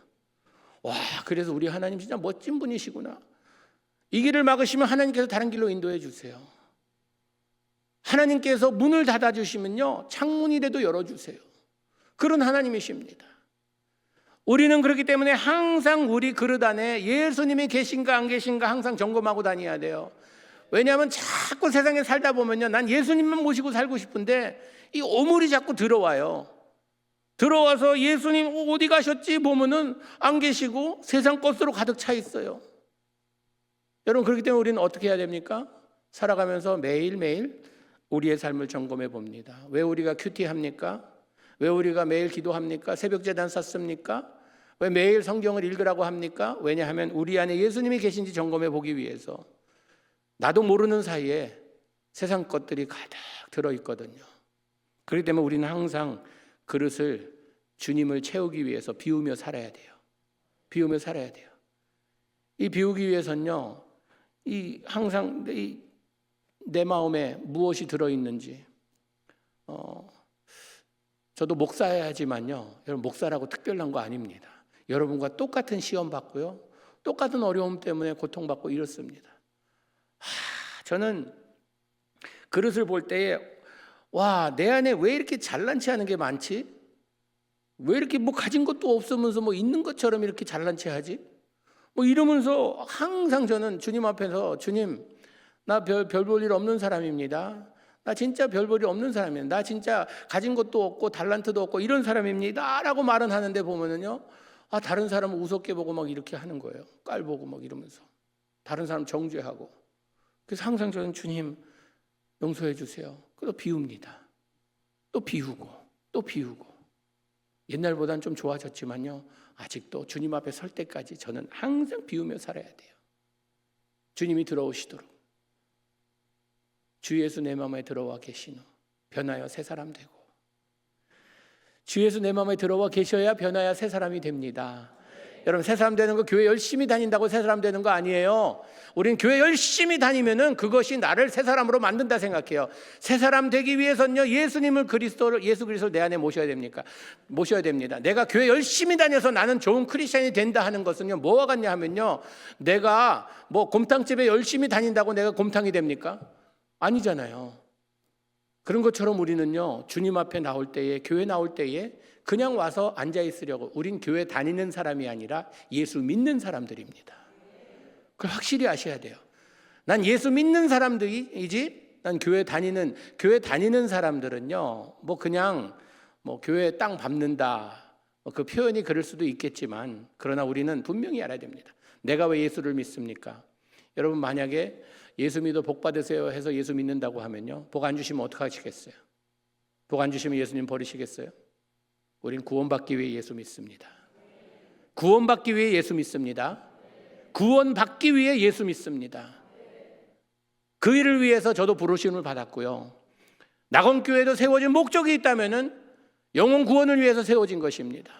와, 그래서 우리 하나님 진짜 멋진 분이시구나. 이 길을 막으시면 하나님께서 다른 길로 인도해 주세요. 하나님께서 문을 닫아주시면요, 창문이라도 열어주세요. 그런 하나님이십니다. 우리는 그렇기 때문에 항상 우리 그릇 안에 예수님이 계신가 안 계신가 항상 점검하고 다녀야 돼요. 왜냐하면 자꾸 세상에 살다 보면요, 난 예수님만 모시고 살고 싶은데 이 오물이 자꾸 들어와요. 들어와서 예수님 어디 가셨지 보면은 안 계시고 세상 것으로 가득 차 있어요. 여러분, 그렇기 때문에 우리는 어떻게 해야 됩니까? 살아가면서 매일매일 우리의 삶을 점검해 봅니다. 왜 우리가 큐티합니까? 왜 우리가 매일 기도합니까? 새벽 제단 샀습니까? 왜 매일 성경을 읽으라고 합니까? 왜냐하면 우리 안에 예수님이 계신지 점검해 보기 위해서. 나도 모르는 사이에 세상 것들이 가득 들어있거든요. 그렇기 때문에 우리는 항상 그릇을 주님을 채우기 위해서 비우며 살아야 돼요. 비우며 살아야 돼요. 이 비우기 위해서는요, 항상 내 마음에 무엇이 들어있는지, 저도 목사야지만요, 여러분, 목사라고 특별한 거 아닙니다. 여러분과 똑같은 시험 받고요, 똑같은 어려움 때문에 고통받고 이렇습니다. 저는 그릇을 볼 때에, 와, 내 안에 왜 이렇게 잘난 체 하는 게 많지? 왜 이렇게 뭐 가진 것도 없으면서 뭐 있는 것처럼 이렇게 잘난 체 하지? 뭐 이러면서 항상 저는 주님 앞에서, 주님, 나 별 볼 일 없는 사람입니다. 나 진짜 별 볼 일 없는 사람입니다. 나 진짜 가진 것도 없고 달란트도 없고 이런 사람입니다 라고 말은 하는데 보면은요, 다른 사람은 우습게 보고 막 이렇게 하는 거예요. 깔보고 막 이러면서 다른 사람 정죄하고. 그래서 항상 저는 주님 용서해 주세요. 그래서 비웁니다. 또 비우고 또 비우고. 옛날보다는 좀 좋아졌지만요, 아직도 주님 앞에 설 때까지 저는 항상 비우며 살아야 돼요. 주님이 들어오시도록. 주 예수 내 마음에 들어와 계시노 변하여 새 사람 되고. 주 예수 내 마음에 들어와 계셔야 변하여 새 사람이 됩니다. 여러분, 새 사람 되는 거 교회 열심히 다닌다고 새 사람 되는 거 아니에요. 우린 교회 열심히 다니면은 그것이 나를 새 사람으로 만든다 생각해요. 새 사람 되기 위해서는요, 예수 그리스도를 내 안에 모셔야 됩니다. 내가 교회 열심히 다녀서 나는 좋은 크리스천이 된다 하는 것은요, 뭐와 같냐 하면요, 내가 뭐 곰탕집에 열심히 다닌다고 내가 곰탕이 됩니까? 아니잖아요. 그런 것처럼 우리는요, 주님 앞에 나올 때에, 교회 나올 때에 그냥 와서 앉아 있으려고, 우린 교회 다니는 사람이 아니라 예수 믿는 사람들입니다. 그걸 확실히 아셔야 돼요. 난 예수 믿는 사람들이지, 난 교회 다니는 사람들은요, 뭐 그냥 뭐 교회 땅 밟는다, 그 표현이 그럴 수도 있겠지만, 그러나 우리는 분명히 알아야 됩니다. 내가 왜 예수를 믿습니까? 여러분, 만약에 예수 믿어 복 받으세요 해서 예수 믿는다고 하면요, 복 안 주시면 어떡하시겠어요? 복 안 주시면 예수님 버리시겠어요? 우린 구원받기 위해 예수 믿습니다. 구원받기 위해 예수 믿습니다. 구원받기 위해 예수 믿습니다. 그 일을 위해서 저도 부르심을 받았고요, 낙원교회도 세워진 목적이 있다면은 영혼 구원을 위해서 세워진 것입니다.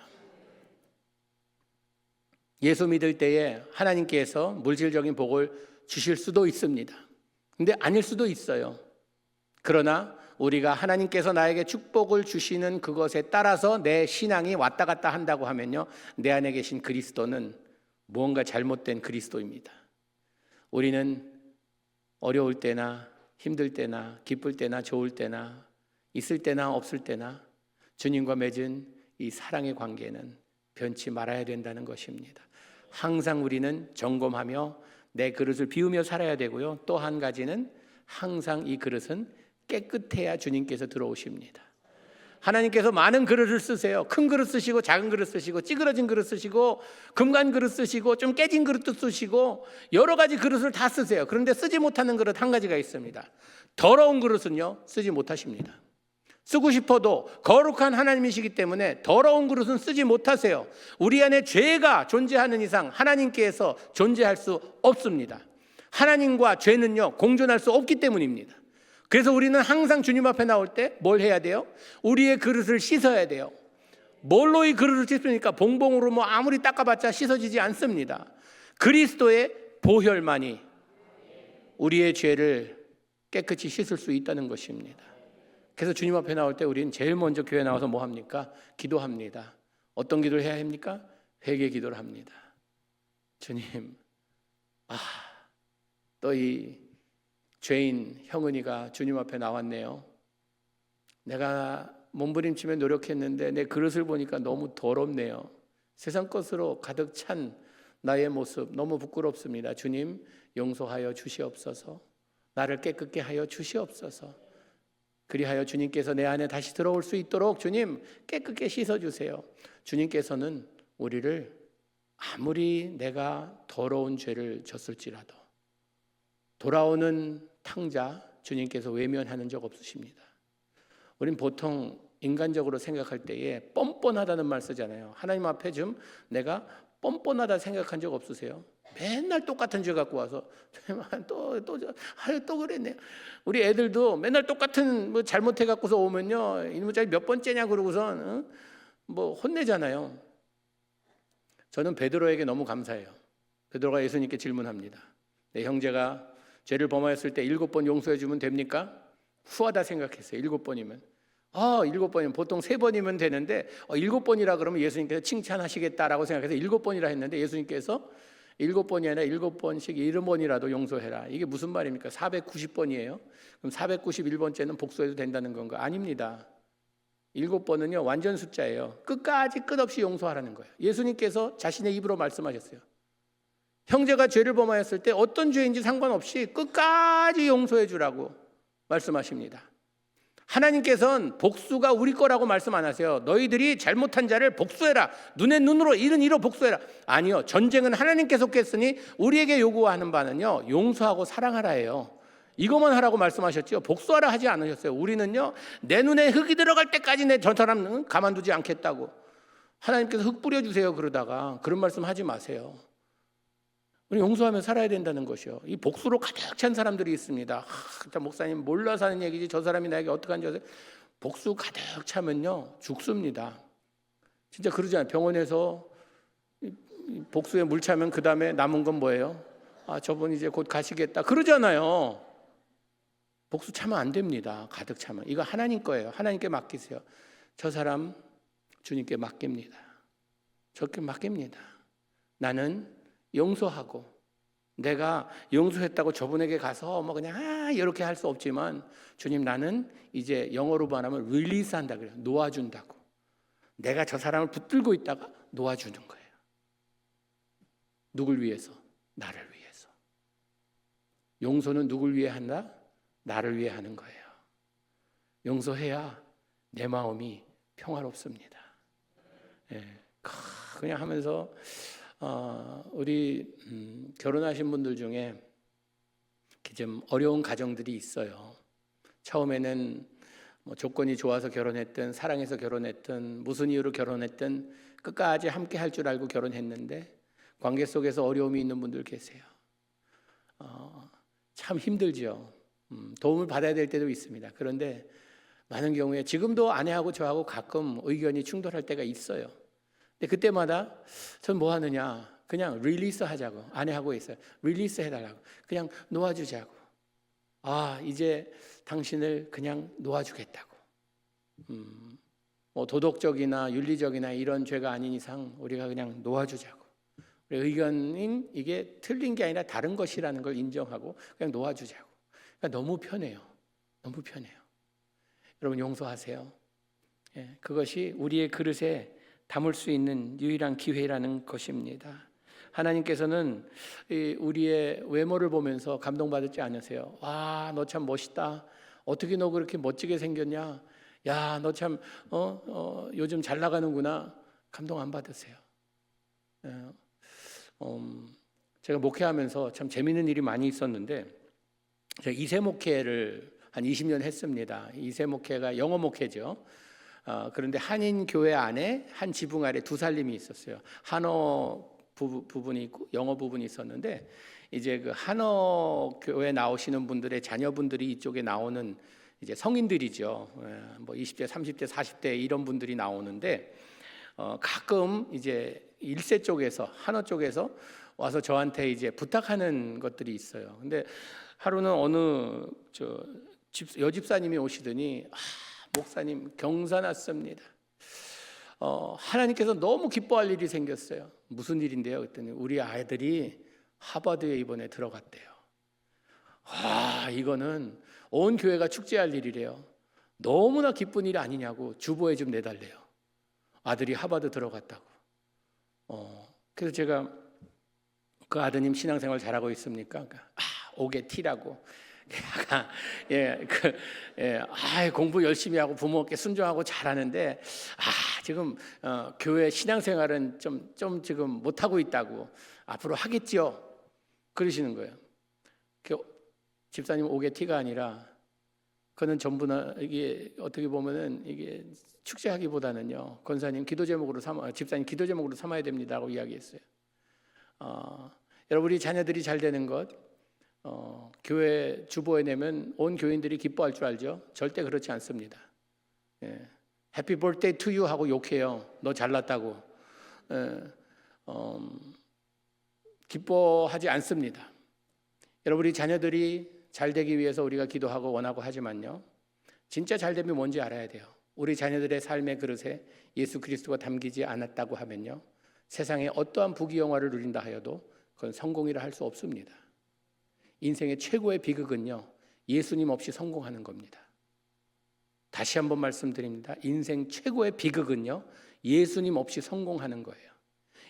예수 믿을 때에 하나님께서 물질적인 복을 주실 수도 있습니다. 근데 아닐 수도 있어요. 그러나 우리가 하나님께서 나에게 축복을 주시는 그것에 따라서 내 신앙이 왔다 갔다 한다고 하면요, 내 안에 계신 그리스도는 무언가 잘못된 그리스도입니다. 우리는 어려울 때나 힘들 때나 기쁠 때나 좋을 때나 있을 때나 없을 때나 주님과 맺은 이 사랑의 관계는 변치 말아야 된다는 것입니다. 항상 우리는 점검하며 내 그릇을 비우며 살아야 되고요, 또 한 가지는 항상 이 그릇은 깨끗해야 주님께서 들어오십니다. 하나님께서 많은 그릇을 쓰세요. 큰 그릇 쓰시고 작은 그릇 쓰시고 찌그러진 그릇 쓰시고 금간 그릇 쓰시고 좀 깨진 그릇도 쓰시고 여러 가지 그릇을 다 쓰세요. 그런데 쓰지 못하는 그릇 한 가지가 있습니다. 더러운 그릇은요 쓰지 못하십니다. 쓰고 싶어도 거룩한 하나님이시기 때문에 더러운 그릇은 쓰지 못하세요. 우리 안에 죄가 존재하는 이상 하나님께서 존재할 수 없습니다. 하나님과 죄는요 공존할 수 없기 때문입니다. 그래서 우리는 항상 주님 앞에 나올 때 뭘 해야 돼요? 우리의 그릇을 씻어야 돼요. 뭘로 이 그릇을 씻습니까? 봉봉으로 뭐 아무리 닦아봤자 씻어지지 않습니다. 그리스도의 보혈만이 우리의 죄를 깨끗이 씻을 수 있다는 것입니다. 그래서 주님 앞에 나올 때 우리는 제일 먼저 교회 나와서 뭐 합니까? 기도합니다. 어떤 기도를 해야 합니까? 회개 기도를 합니다. 주님, 또 이 죄인 형은이가 주님 앞에 나왔네요. 내가 몸부림치며 노력했는데 내 그릇을 보니까 너무 더럽네요. 세상 것으로 가득 찬 나의 모습 너무 부끄럽습니다. 주님 용서하여 주시옵소서. 나를 깨끗게 하여 주시옵소서. 그리하여 주님께서 내 안에 다시 들어올 수 있도록 주님 깨끗게 씻어주세요. 주님께서는 우리를 아무리 내가 더러운 죄를 졌을지라도 돌아오는 탕자 주님께서 외면하는 적 없으십니다. 우린 보통 인간적으로 생각할 때에 뻔뻔하다는 말 쓰잖아요. 하나님 앞에 좀 내가 뻔뻔하다 생각한 적 없으세요? 맨날 똑같은 죄 갖고 와서 또 그랬네요. 우리 애들도 맨날 똑같은 뭐 잘못해 갖고서 오면요 이놈의 몇 번째냐 그러고선 뭐 혼내잖아요. 저는 베드로에게 너무 감사해요. 베드로가 예수님께 질문합니다. 내 형제가 죄를 범하였을 때 7번 용서해 주면 됩니까? 후하다 생각했어요. 7번이면 7번이면 보통 3번이면 되는데 7번이라 그러면 예수님께서 칭찬하시겠다라고 생각해서 7번이라 했는데 예수님께서 7번이 아니라 7번씩 70번이라도 용서해라. 이게 무슨 말입니까? 490번이에요. 그럼 491번째는 복수해도 된다는 건가? 아닙니다. 7번은요 완전 숫자예요. 끝까지 끝없이 용서하라는 거예요. 예수님께서 자신의 입으로 말씀하셨어요. 형제가 죄를 범하였을 때 어떤 죄인지 상관없이 끝까지 용서해 주라고 말씀하십니다. 하나님께서는 복수가 우리 거라고 말씀 안 하세요. 너희들이 잘못한 자를 복수해라. 눈에 눈으로 이는 이로 복수해라. 아니요. 전쟁은 하나님께서 깼으니 우리에게 요구하는 바는요. 용서하고 사랑하라예요. 이것만 하라고 말씀하셨죠. 복수하라 하지 않으셨어요. 우리는요. 내 눈에 흙이 들어갈 때까지 내 저 사람은 가만두지 않겠다고. 하나님께서 흙 뿌려주세요 그러다가 그런 말씀 하지 마세요. 우리 용서하며 살아야 된다는 것이요. 이 복수로 가득 찬 사람들이 있습니다. 목사님 몰라서 하는 얘기지 저 사람이 나에게 어떻게 한지 아세요? 복수 가득 차면요 죽습니다. 진짜 그러잖아요. 병원에서 복수에 물 차면 그 다음에 남은 건 뭐예요? 저분 이제 곧 가시겠다 그러잖아요. 복수 차면 안 됩니다. 가득 차면. 이거 하나님 거예요. 하나님께 맡기세요. 저 사람 주님께 맡깁니다. 저께 맡깁니다. 나는 용서하고 내가 용서했다고 저분에게 가서 뭐 그냥 이렇게 할 수 없지만 주님 나는 이제 영어로 말하면 릴리스 한다 그래요. 놓아준다고. 내가 저 사람을 붙들고 있다가 놓아주는 거예요. 누굴 위해서? 나를 위해서. 용서는 누굴 위해 한다? 나를 위해 하는 거예요. 용서해야 내 마음이 평화롭습니다. 그냥 하면서 우리 결혼하신 분들 중에 좀 어려운 가정들이 있어요. 처음에는 뭐 조건이 좋아서 결혼했든 사랑해서 결혼했든 무슨 이유로 결혼했든 끝까지 함께 할 줄 알고 결혼했는데 관계 속에서 어려움이 있는 분들 계세요. 참 힘들죠. 도움을 받아야 될 때도 있습니다. 그런데 많은 경우에 지금도 아내하고 저하고 가끔 의견이 충돌할 때가 있어요. 근데 그때마다 전 뭐 하느냐 그냥 릴리스 하자고 아내하고 있어요. 릴리스 해달라고 그냥 놓아주자고. 이제 당신을 그냥 놓아주겠다고. 뭐 도덕적이나 윤리적이나 이런 죄가 아닌 이상 우리가 그냥 놓아주자고. 우리 의견인 이게 틀린 게 아니라 다른 것이라는 걸 인정하고 그냥 놓아주자고. 그러니까 너무 편해요. 너무 편해요. 여러분 용서하세요. 그것이 우리의 그릇에 담을 수 있는 유일한 기회라는 것입니다. 하나님께서는 우리의 외모를 보면서 감동받지 않으세요. 와, 너 참 멋있다. 어떻게 너 그렇게 멋지게 생겼냐? 야, 너 참 요즘 잘 나가는구나. 감동 안 받으세요? 예, 제가 목회하면서 참 재미있는 일이 많이 있었는데, 제가 이세 목회를 한 20년 했습니다. 이세 목회가 영어 목회죠. 그런데 한인 교회 안에 한 지붕 아래 두 살림이 있었어요. 한어 부분이 있고 영어 부분이 있었는데, 이제 그 한어 교회 나오시는 분들의 자녀분들이 이쪽에 나오는 이제 성인들이죠. 뭐 20대, 30대, 40대 이런 분들이 나오는데, 가끔 이제 1세 쪽에서 한어 쪽에서 와서 저한테 이제 부탁하는 것들이 있어요. 근데 하루는 어느 여집사님이 오시더니, 목사님 경사 났습니다. 하나님께서 너무 기뻐할 일이 생겼어요. 무슨 일인데요? 그랬더니 우리 아이들이 하버드에 이번에 들어갔대요. 이거는 온 교회가 축제할 일이래요. 너무나 기쁜 일 아니냐고 주보에 좀 내달래요. 아들이 하버드 들어갔다고. 그래서 제가 그 아드님 신앙생활 잘하고 있습니까? 오게티라고. 공부 열심히 하고 부모께 순종하고 잘하는데, 지금 교회 신앙생활은 좀 지금 못 하고 있다고. 앞으로 하겠죠. 그러시는 거예요. 집사님 오게티가 아니라, 그는 전부나 이게 어떻게 보면은 이게 축제하기보다는요, 권사님 기도 제목으로 집사님 기도 제목으로 삼아야 됩니다라고 이야기했어요. 여러분, 우리 자녀들이 잘 되는 것, 교회 주보에 내면 온 교인들이 기뻐할 줄 알죠? 절대 그렇지 않습니다. 해피 birthday to you 하고 욕해요. 너 잘났다고. 기뻐하지 않습니다. 여러분, 우리 자녀들이 잘 되기 위해서 우리가 기도하고 원하고 하지만요, 진짜 잘 되면 뭔지 알아야 돼요. 우리 자녀들의 삶의 그릇에 예수 그리스도가 담기지 않았다고 하면요, 세상에 어떠한 부귀영화를 누린다 하여도 그건 성공이라 할 수 없습니다. 인생의 최고의 비극은요, 예수님 없이 성공하는 겁니다. 다시 한번 말씀드립니다. 인생 최고의 비극은요, 예수님 없이 성공하는 거예요.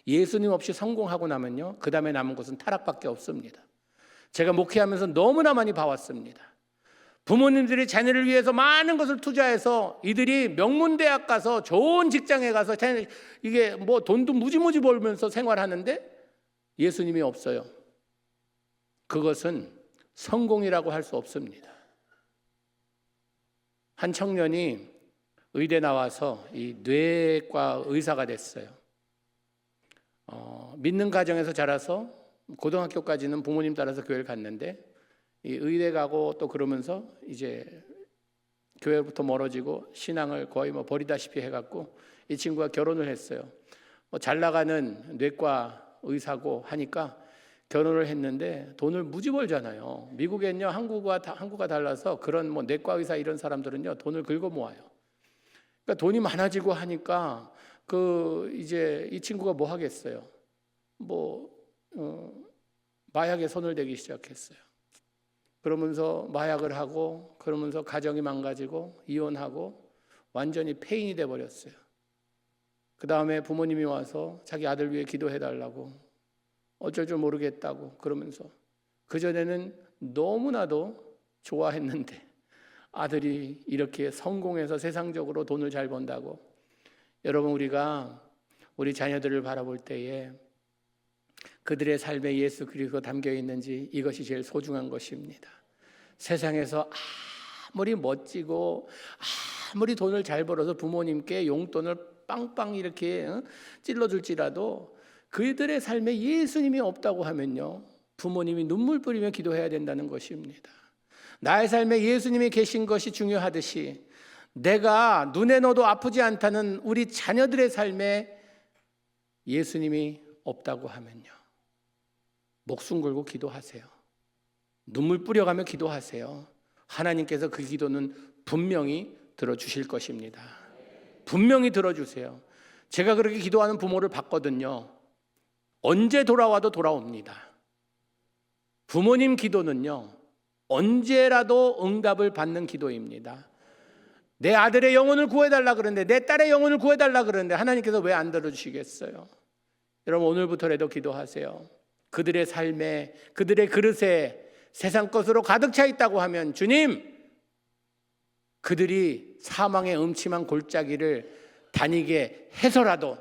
예수님 없이 성공하고 나면요, 그 다음에 남은 것은 타락밖에 없습니다. 제가 목회하면서 너무나 많이 봐왔습니다. 부모님들이 자녀를 위해서 많은 것을 투자해서 이들이 명문대학 가서 좋은 직장에 가서 이게 뭐 돈도 무지무지 벌면서 생활하는데 예수님이 없어요. 그것은 성공이라고 할 수 없습니다. 한 청년이 의대 나와서 이 뇌과 의사가 됐어요. 믿는 가정에서 자라서 고등학교까지는 부모님 따라서 교회를 갔는데, 이 의대 가고 또 그러면서 이제 교회부터 멀어지고 신앙을 거의 뭐 버리다시피 해갖고 이 친구가 결혼을 했어요. 잘 나가는 뇌과 의사고 하니까 결혼을 했는데 돈을 무지 벌잖아요. 미국엔요, 한국과 달라서 그런 뭐 내과 의사 이런 사람들은요, 돈을 긁어 모아요. 그러니까 돈이 많아지고 하니까 이제 이 친구가 뭐 하겠어요? 마약에 손을 대기 시작했어요. 그러면서 마약을 하고, 그러면서 가정이 망가지고 이혼하고 완전히 폐인이 돼 버렸어요. 그 다음에 부모님이 와서 자기 아들 위해 기도해달라고, 어쩔 줄 모르겠다고 그러면서, 그전에는 너무나도 좋아했는데 아들이 이렇게 성공해서 세상적으로 돈을 잘 번다고. 여러분, 우리가 우리 자녀들을 바라볼 때에 그들의 삶에 예수 그리스도가 담겨 있는지, 이것이 제일 소중한 것입니다. 세상에서 아무리 멋지고 아무리 돈을 잘 벌어서 부모님께 용돈을 빵빵 이렇게 찔러줄지라도 그들의 삶에 예수님이 없다고 하면요, 부모님이 눈물 뿌리며 기도해야 된다는 것입니다. 나의 삶에 예수님이 계신 것이 중요하듯이, 내가 눈에 넣어도 아프지 않다는 우리 자녀들의 삶에 예수님이 없다고 하면요, 목숨 걸고 기도하세요. 눈물 뿌려가며 기도하세요. 하나님께서 그 기도는 분명히 들어주실 것입니다. 분명히 들어주세요. 제가 그렇게 기도하는 부모를 봤거든요. 언제 돌아와도 돌아옵니다. 부모님 기도는요, 언제라도 응답을 받는 기도입니다. 내 아들의 영혼을 구해달라 그러는데, 내 딸의 영혼을 구해달라 그러는데 하나님께서 왜 안 들어주시겠어요? 여러분, 오늘부터라도 기도하세요. 그들의 삶에, 그들의 그릇에 세상 것으로 가득 차 있다고 하면, 주님, 그들이 사망의 음침한 골짜기를 다니게 해서라도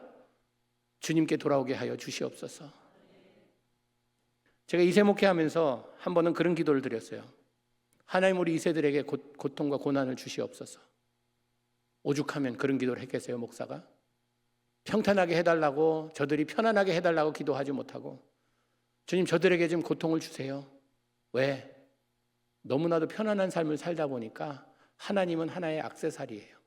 주님께 돌아오게 하여 주시옵소서. 제가 이세 목회하면서 한 번은 그런 기도를 드렸어요. 하나님, 우리 이세들에게 고통과 고난을 주시옵소서. 오죽하면 그런 기도를 했겠어요, 목사가? 평탄하게 해달라고, 저들이 편안하게 해달라고 기도하지 못하고, 주님, 저들에게 좀 고통을 주세요. 왜? 너무나도 편안한 삶을 살다 보니까 하나님은 하나의 액세서리예요.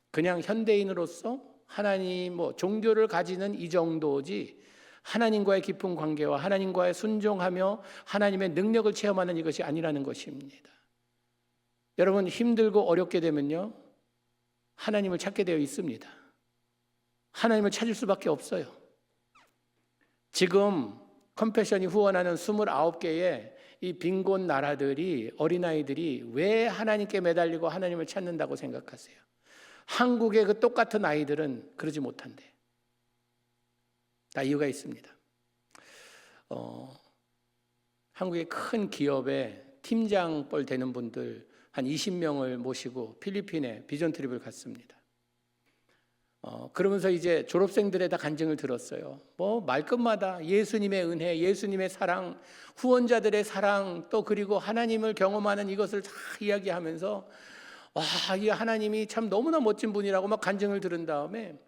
그냥 현대인으로서 하나님 종교를 가지는 이 정도지, 하나님과의 깊은 관계와 하나님과의 순종하며 하나님의 능력을 체험하는 이것이 아니라는 것입니다. 여러분, 힘들고 어렵게 되면요, 하나님을 찾게 되어 있습니다. 하나님을 찾을 수밖에 없어요. 지금 컴패션이 후원하는 29개의 이 빈곤 나라들이, 어린아이들이 왜 하나님께 매달리고 하나님을 찾는다고 생각하세요? 한국의 그 똑같은 아이들은 그러지 못한대. 다 이유가 있습니다. 한국의 큰 기업의 팀장뻘 되는 분들 한 20명을 모시고 필리핀에 비전 트립을 갔습니다. 그러면서 이제 졸업생들에다 간증을 들었어요. 말끝마다 예수님의 은혜, 예수님의 사랑, 후원자들의 사랑, 또 그리고 하나님을 경험하는 이것을 다 이야기하면서 와, 이 하나님이 참 너무나 멋진 분이라고 막 간증을 들은 다음에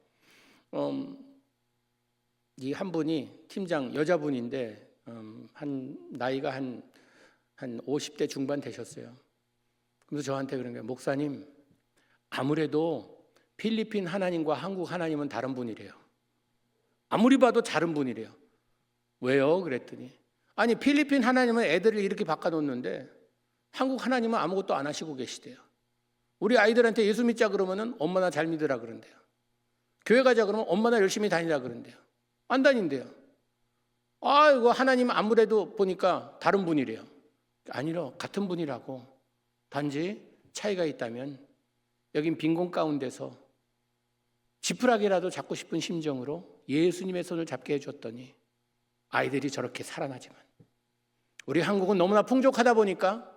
이 한 분이 팀장 여자분인데 나이가 한 50대 중반 되셨어요. 그래서 저한테 그런 거예요. 목사님, 아무래도 필리핀 하나님과 한국 하나님은 다른 분이래요. 아무리 봐도 다른 분이래요. 왜요? 그랬더니 아니, 필리핀 하나님은 애들을 이렇게 바꿔놓는데 한국 하나님은 아무것도 안 하시고 계시대요. 우리 아이들한테 예수 믿자 그러면은 엄마나 잘 믿으라 그런대요. 교회 가자 그러면 엄마나 열심히 다니라 그런대요. 안 다닌대요. 이거 하나님 아무래도 보니까 다른 분이래요. 아니요, 같은 분이라고. 단지 차이가 있다면 여긴 빈곤 가운데서 지푸라기라도 잡고 싶은 심정으로 예수님의 손을 잡게 해줬더니 아이들이 저렇게 살아나지만, 우리 한국은 너무나 풍족하다 보니까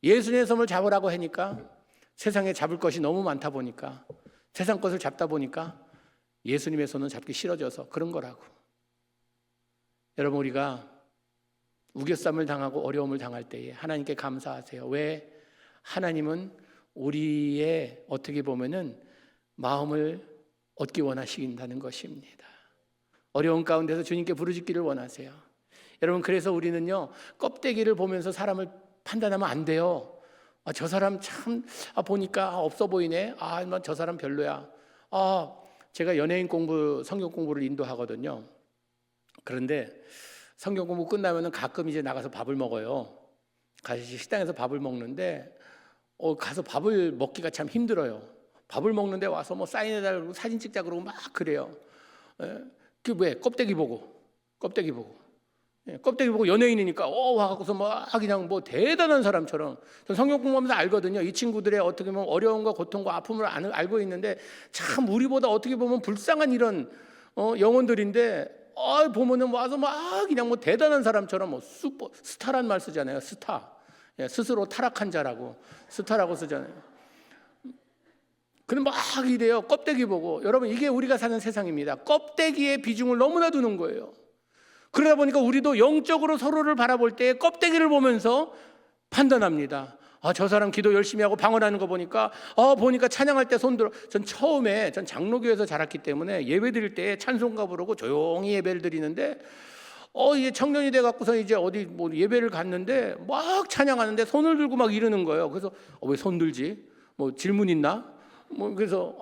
예수님의 손을 잡으라고 하니까 세상에 잡을 것이 너무 많다 보니까, 세상 것을 잡다 보니까 예수님의 손은 잡기 싫어져서 그런 거라고. 여러분, 우리가 우겨쌈을 당하고 어려움을 당할 때에 하나님께 감사하세요. 왜? 하나님은 우리의 어떻게 보면은 마음을 얻기 원하신다는 것입니다. 어려운 가운데서 주님께 부르짖기를 원하세요. 여러분, 그래서 우리는요, 껍데기를 보면서 사람을 판단하면 안 돼요. 저 사람 참 보니까 없어 보이네. 저 사람 별로야. 제가 연예인 공부, 성경 공부를 인도하거든요. 그런데 성경 공부 끝나면은 가끔 이제 나가서 밥을 먹어요. 가서 식당에서 밥을 먹는데 가서 밥을 먹기가 참 힘들어요. 밥을 먹는데 와서 사인해달라고 그러고 사진 찍자 그러고 막 그래요. 그게 왜? 껍데기 보고 연예인이니까 와갖고서 그냥 대단한 사람처럼. 전 성경 공부하면서 알거든요. 이 친구들의 어떻게 보면 어려움과 고통과 아픔을 알고 있는데 참 우리보다 어떻게 보면 불쌍한 이런 영혼들인데 보면은 와서 그냥 대단한 사람처럼 슈퍼 스타란 말 쓰잖아요. 스타. 스스로 타락한 자라고 스타라고 쓰잖아요. 근데 이래요. 껍데기 보고. 여러분, 이게 우리가 사는 세상입니다. 껍데기의 비중을 너무나 두는 거예요. 그러다 보니까 우리도 영적으로 서로를 바라볼 때 껍데기를 보면서 판단합니다. 저 사람 기도 열심히 하고 방언하는 거 보니까 찬양할 때 손들어. 전 장로교에서 자랐기 때문에 예배 드릴 때 찬송가 부르고 조용히 예배를 드리는데 이게 청년이 돼 갖고서 이제 어디 예배를 갔는데 막 찬양하는데 손을 들고 막 이러는 거예요. 그래서 왜 손 들지? 질문 있나? 그래서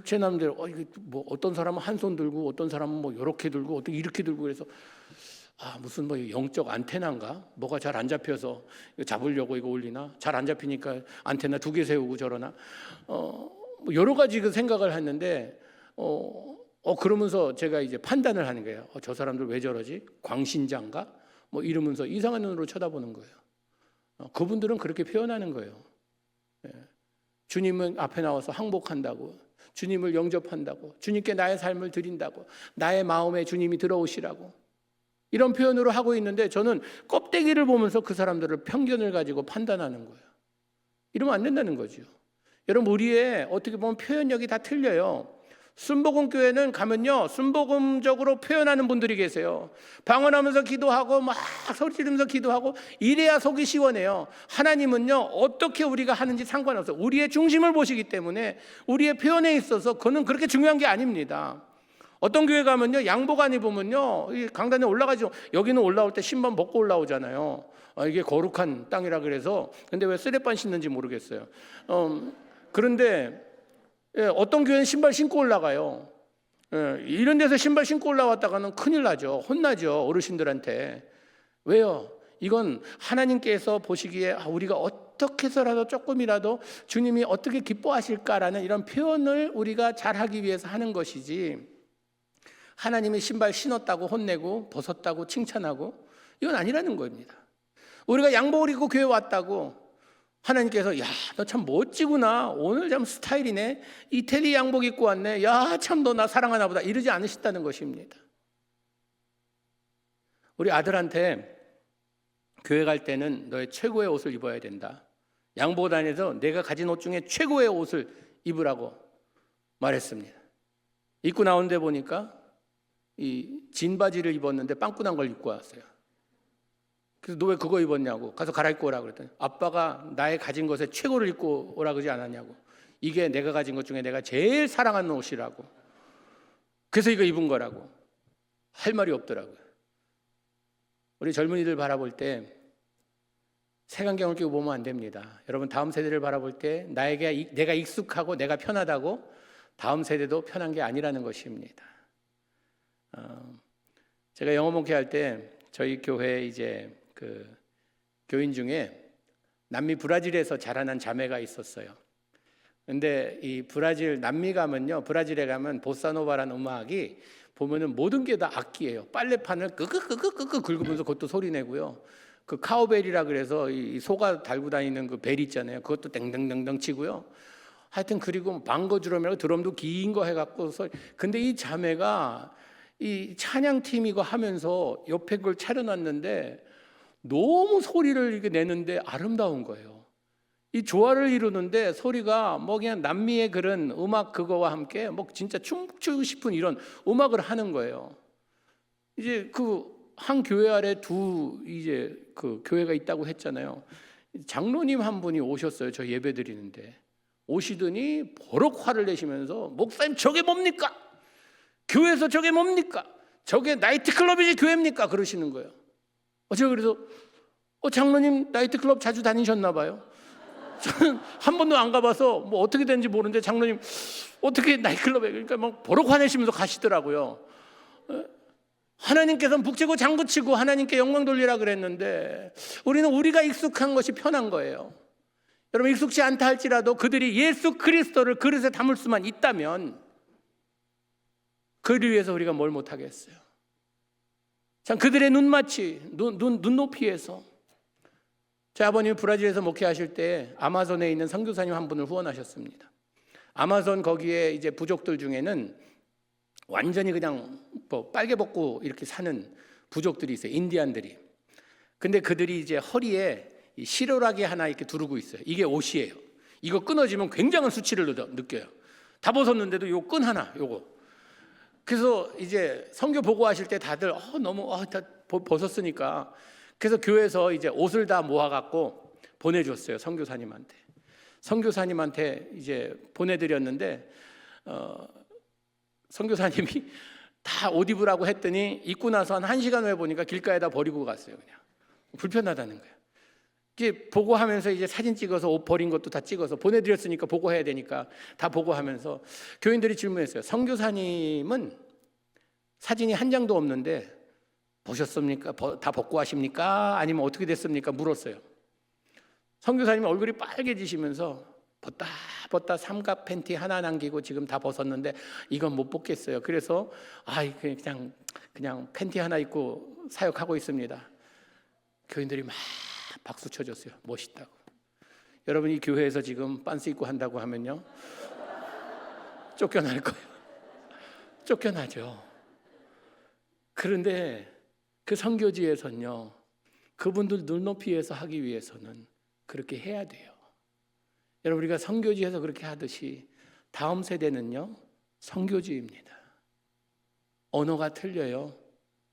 제 나름대로 이게 어떤 사람은 한 손 들고 어떤 사람은 이렇게 들고 어떤 이렇게 들고 그래서 무슨 영적 안테나인가? 뭐가 잘 안 잡혀서 이거 잡으려고 이거 올리나? 잘 안 잡히니까 안테나 2개 세우고 저러나? 여러 가지 그 생각을 했는데 그러면서 제가 이제 판단을 하는 거예요. 저 사람들 왜 저러지? 광신자인가? 이러면서 이상한 눈으로 쳐다보는 거예요. 그분들은 그렇게 표현하는 거예요. 주님은 앞에 나와서 항복한다고, 주님을 영접한다고, 주님께 나의 삶을 드린다고, 나의 마음에 주님이 들어오시라고 이런 표현으로 하고 있는데 저는 껍데기를 보면서 그 사람들을 편견을 가지고 판단하는 거예요. 이러면 안 된다는 거죠. 여러분, 우리의 어떻게 보면 표현력이 다 틀려요. 순복음 교회는 가면요, 순복음적으로 표현하는 분들이 계세요. 방언하면서 기도하고 막 소리 지르면서 기도하고 이래야 속이 시원해요. 하나님은요, 어떻게 우리가 하는지 상관없어요. 우리의 중심을 보시기 때문에 우리의 표현에 있어서 그거는 그렇게 중요한 게 아닙니다. 어떤 교회 가면요, 양복 안 입으면요, 이 강단에 올라가죠. 여기는 올라올 때 신발 벗고 올라오잖아요. 이게 거룩한 땅이라 그래서. 근데 왜 쓰레반 신는지 모르겠어요. 그런데 어떤 교회는 신발 신고 올라가요. 이런 데서 신발 신고 올라왔다가는 큰일 나죠. 혼나죠, 어르신들한테. 왜요? 이건 하나님께서 보시기에 우리가 어떻게 해서라도 조금이라도 주님이 어떻게 기뻐하실까라는 이런 표현을 우리가 잘하기 위해서 하는 것이지, 하나님이 신발 신었다고 혼내고 벗었다고 칭찬하고 이건 아니라는 겁니다. 우리가 양복을 입고 교회 왔다고 하나님께서 야, 너 참 멋지구나, 오늘 참 스타일이네, 이태리 양복 입고 왔네, 야, 참 너 나 사랑하나 보다, 이러지 않으신다는 것입니다. 우리 아들한테 교회 갈 때는 너의 최고의 옷을 입어야 된다, 양복 다녀서 내가 가진 옷 중에 최고의 옷을 입으라고 말했습니다. 입고 나오는데 보니까 이 진 바지를 입었는데 빵꾸난 걸 입고 왔어요. 그래서 너 왜 그거 입었냐고, 가서 갈아입고 오라 그랬더니 아빠가 나의 가진 것에 최고를 입고 오라 그러지 않았냐고, 이게 내가 가진 것 중에 내가 제일 사랑하는 옷이라고, 그래서 이거 입은 거라고 할 말이 없더라고요. 우리 젊은이들 바라볼 때 색안경을 끼고 보면 안 됩니다. 여러분, 다음 세대를 바라볼 때 내가 익숙하고 내가 편하다고 다음 세대도 편한 게 아니라는 것입니다. 제가 영어 목회할 때 저희 교회 이제 그 교인 중에 남미 브라질에서 자라난 자매가 있었어요. 근데 이 브라질 남미 가면요, 브라질에 가면 보사노바라는 음악이 보면은 모든 게 다 악기예요. 빨래판을 끄끄끄끄끄 긁으면서 그것도 소리 내고요. 그 카우벨이라 그래서 이 소가 달고 다니는 그 벨 있잖아요. 그것도 땡땡땡땡 치고요. 하여튼 그리고 방거 드럼이라고 드럼도 긴 거 해갖고 근데 이 자매가 이 찬양팀 이거 하면서 옆에 걸 차려놨는데 너무 소리를 이렇게 내는데 아름다운 거예요. 이 조화를 이루는데 소리가 뭐 그냥 남미의 그런 음악 그거와 함께 뭐 진짜 춤추고 싶은 이런 음악을 하는 거예요. 이제 그 한 교회 아래 두 이제 그 교회가 있다고 했잖아요. 장로님 한 분이 오셨어요. 저 예배 드리는데 오시더니 버럭 화를 내시면서 목사님 저게 뭡니까? 교회에서 저게 뭡니까? 저게 나이트클럽이지 교회입니까? 그러시는 거예요. 제가 그래서 장로님 나이트클럽 자주 다니셨나 봐요. 저는 한 번도 안 가봐서 뭐 어떻게 되는지 모르는데 장로님 어떻게 나이트클럽에, 그러니까 막 버럭 화내시면서 가시더라고요. 하나님께서는 북치고 장구치고 하나님께 영광 돌리라 그랬는데 우리는 우리가 익숙한 것이 편한 거예요. 여러분, 익숙치 않다 할지라도 그들이 예수 그리스도를 그릇에 담을 수만 있다면 그를 위해서 우리가 뭘 못하겠어요. 참 그들의 눈높이에서 제 아버님이 브라질에서 목회하실 때 아마존에 있는 선교사님 한 분을 후원하셨습니다. 아마존 거기에 이제 부족들 중에는 완전히 그냥 뭐 빨개 벗고 이렇게 사는 부족들이 있어요. 인디안들이. 근데 그들이 이제 허리에 시로라기 하나 이렇게 두르고 있어요. 이게 옷이에요. 이거 끊어지면 굉장한 수치를 느껴요. 다 벗었는데도 요 끈 하나, 요거. 그래서 이제 선교 보고하실 때 다들 너무 다 벗었으니까, 그래서 교회에서 이제 옷을 다 모아갖고 보내줬어요. 선교사님한테 이제 보내드렸는데 선교사님이 다 옷 입으라고 했더니 입고 나서 한 1시간 후에 보니까 길가에다 버리고 갔어요. 그냥 불편하다는 거예요. 이제 보고하면서 이제 사진 찍어서 옷 버린 것도 다 찍어서 보내드렸으니까 보고해야 되니까 다 보고하면서 교인들이 질문했어요. 선교사님은 사진이 한 장도 없는데 보셨습니까? 다 벗고 하십니까? 아니면 어떻게 됐습니까? 물었어요. 선교사님이 얼굴이 빨개지시면서 벗다 삼각 팬티 하나 남기고 지금 다 벗었는데 이건 못 벗겠어요. 그래서 그냥 팬티 하나 입고 사역하고 있습니다. 교인들이 막 박수 쳐줬어요. 멋있다고. 여러분, 이 교회에서 지금 빤스 입고 한다고 하면요, 쫓겨날 거예요. 쫓겨나죠. 그런데 그 선교지에서는요, 그분들 눈높이에서 하기 위해서는 그렇게 해야 돼요. 여러분, 우리가 선교지에서 그렇게 하듯이 다음 세대는요, 선교지입니다. 언어가 틀려요.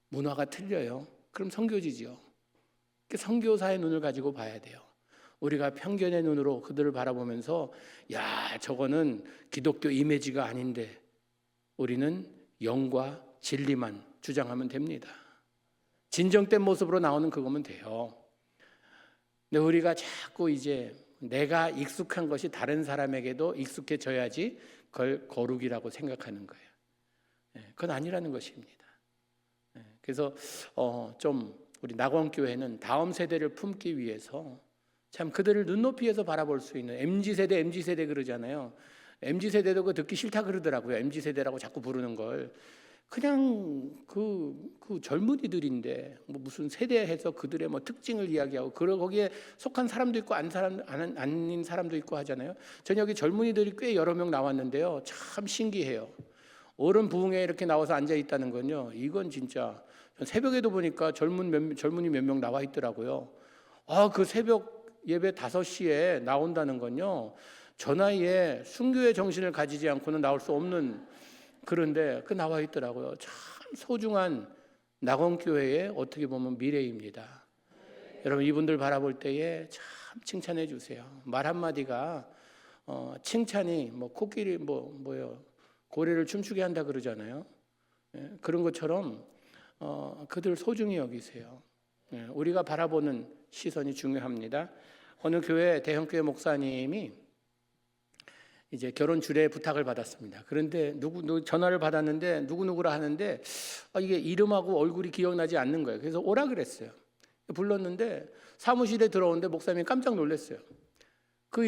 문화가 틀려요. 그럼 선교지죠. 선교사의 눈을 가지고 봐야 돼요. 우리가 편견의 눈으로 그들을 바라보면서 야, 저거는 기독교 이미지가 아닌데, 우리는 영과 진리만 주장하면 됩니다. 진정된 모습으로 나오는 그거면 돼요. 근데 우리가 자꾸 이제 내가 익숙한 것이 다른 사람에게도 익숙해져야지 그걸 거룩이라고 생각하는 거예요. 그건 아니라는 것입니다. 그래서 좀 우리 낙원교회는 다음 세대를 품기 위해서 참 그들을 눈높이에서 바라볼 수 있는 MZ세대 그러잖아요. MZ세대도 그거 듣기 싫다 그러더라고요. MZ세대라고 자꾸 부르는 걸. 그냥 그 젊은이들인데 뭐 무슨 세대해서 그들의 뭐 특징을 이야기하고 거기에 속한 사람도 있고 아닌 사람도 있고 하잖아요. 저녁에 젊은이들이 꽤 여러 명 나왔는데요. 참 신기해요. 어른 부흥회에 이렇게 나와서 앉아 있다는 건요, 이건 진짜 새벽에도 보니까 젊은이 몇 명 나와 있더라고요. 그 새벽 예배 5시에 나온다는 건요, 저 나이에 순교의 정신을 가지지 않고는 나올 수 없는, 그런데 나와 있더라고요. 참 소중한 낙원교회의 어떻게 보면 미래입니다. 여러분, 이분들 바라볼 때에 참 칭찬해 주세요. 말 한마디가 칭찬이 뭐 코끼리 뭐요 고래를 춤추게 한다 그러잖아요. 그런 것처럼 그들 소중히 여기세요. 우리가 바라보는 시선이 중요합니다. 어느 교회 대형교회 목사님이 이제 결혼 주례 부탁을 받았습니다. 그런데 누구 전화를 받았는데 누구누구라 하는데 이게 이름하고 얼굴이 기억나지 않는 거예요. 그래서 오라 그랬어요. 불렀는데 사무실에 들어오는데 목사님이 깜짝 놀랐어요.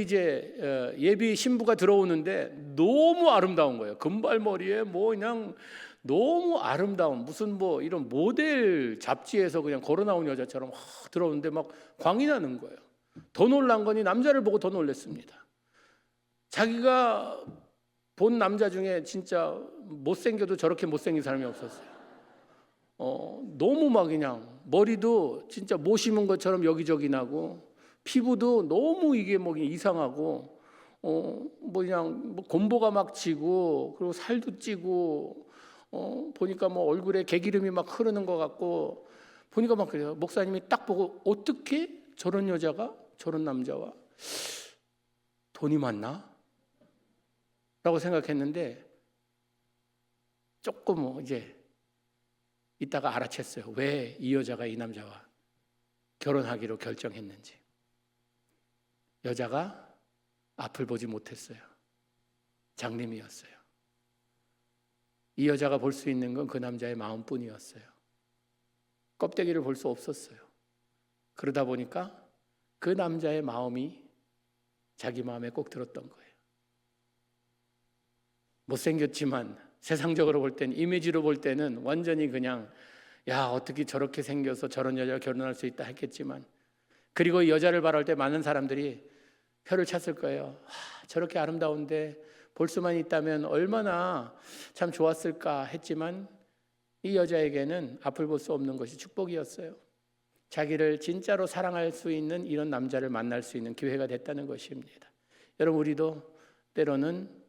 이제 예비 신부가 들어오는데 너무 아름다운 거예요. 금발머리에 뭐 그냥 너무 아름다운, 무슨 뭐 이런 모델 잡지에서 그냥 걸어 나온 여자처럼 들어오는데 막 광이 나는 거예요. 더 놀란 거니 남자를 보고 더 놀랐습니다. 자기가 본 남자 중에 진짜 못생겨도 저렇게 못생긴 사람이 없었어요. 너무 막 그냥 머리도 진짜 못 심은 것처럼 여기저기 나고, 피부도 너무 이게 뭐 이상하고, 뭐 그냥 뭐 곰보가 막 지고, 그리고 살도 찌고, 보니까 뭐 얼굴에 개기름이 막 흐르는 것 같고, 보니까 막 그래요. 목사님이 딱 보고 어떻게 저런 여자가 저런 남자와 돈이 많나? 라고 생각했는데 조금 이제 이따가 알아챘어요. 왜 이 여자가 이 남자와 결혼하기로 결정했는지. 여자가 앞을 보지 못했어요. 장님이었어요. 이 여자가 볼 수 있는 건 그 남자의 마음뿐이었어요. 껍데기를 볼 수 없었어요. 그러다 보니까 그 남자의 마음이 자기 마음에 꼭 들었던 거예요. 못생겼지만 세상적으로 볼 때는, 이미지로 볼 때는 완전히 그냥 야, 어떻게 저렇게 생겨서 저런 여자와 결혼할 수 있다 했겠지만, 그리고 이 여자를 바라볼 때 많은 사람들이 표를 찼을 거예요. 저렇게 아름다운데 볼 수만 있다면 얼마나 참 좋았을까 했지만, 이 여자에게는 앞을 볼 수 없는 것이 축복이었어요. 자기를 진짜로 사랑할 수 있는 이런 남자를 만날 수 있는 기회가 됐다는 것입니다. 여러분, 우리도 때로는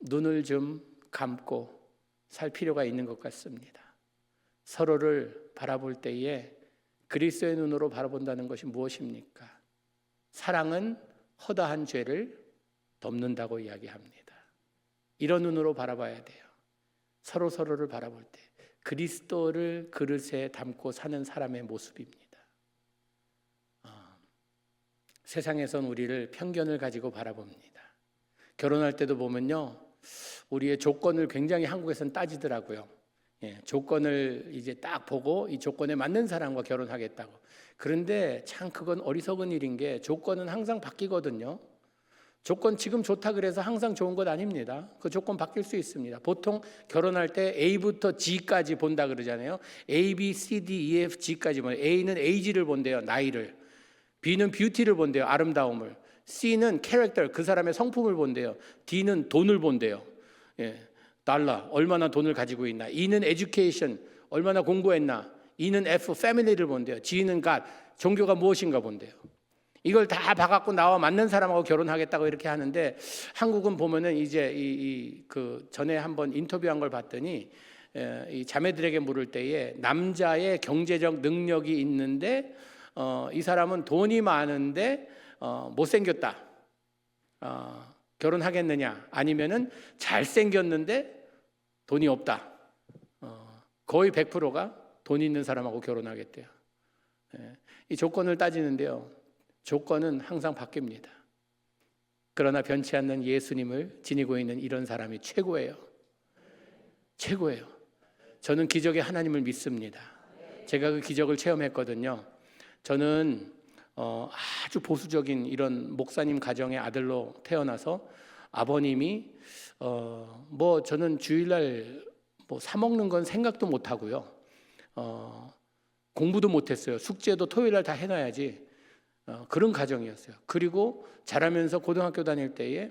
눈을 좀 감고 살 필요가 있는 것 같습니다. 서로를 바라볼 때에 그리스도의 눈으로 바라본다는 것이 무엇입니까? 사랑은 허다한 죄를 덮는다고 이야기합니다. 이런 눈으로 바라봐야 돼요. 서로를 바라볼 때 그리스도를 그릇에 담고 사는 사람의 모습입니다. 세상에선 우리를 편견을 가지고 바라봅니다. 결혼할 때도 보면요, 우리의 조건을 굉장히 한국에서는 따지더라고요. 조건을 이제 딱 보고 이 조건에 맞는 사람과 결혼하겠다고. 그런데 참 그건 어리석은 일인 게, 조건은 항상 바뀌거든요. 조건 지금 좋다 그래서 항상 좋은 것 아닙니다. 그 조건 바뀔 수 있습니다. 보통 결혼할 때 A부터 G까지 본다 그러잖아요. A, B, C, D, E, F, G까지 보요. A는 에이지를 본대요, 나이를. B는 뷰티를 본대요, 아름다움을. C는 캐릭터, 그 사람의 성품을 본대요. D는 돈을 본대요. 달러, 얼마나 돈을 가지고 있나. E는 education, 얼마나 공부했나. E는 F, family를 본대요. G는 God, 종교가 무엇인가 본대요. 이걸 다 봐갖고 나와 맞는 사람하고 결혼하겠다고 이렇게 하는데, 한국은 보면은 이제 그 전에 한번 인터뷰한 걸 봤더니 이 자매들에게 물을 때에 남자의 경제적 능력이 있는데 이 사람은 돈이 많은데 못생겼다, 결혼하겠느냐, 아니면은 잘생겼는데 돈이 없다, 거의 100%가 돈 있는 사람하고 결혼하겠대요. 이 조건을 따지는데요, 조건은 항상 바뀝니다. 그러나 변치 않는 예수님을 지니고 있는 이런 사람이 최고예요. 최고예요. 저는 기적의 하나님을 믿습니다. 제가 그 기적을 체험했거든요. 저는 아주 보수적인 이런 목사님 가정의 아들로 태어나서 아버님이 저는 주일날 사 먹는 건 생각도 못 하고요. 공부도 못 했어요. 숙제도 토요일날 다 해놔야지. 그런 가정이었어요. 그리고 자라면서 고등학교 다닐 때에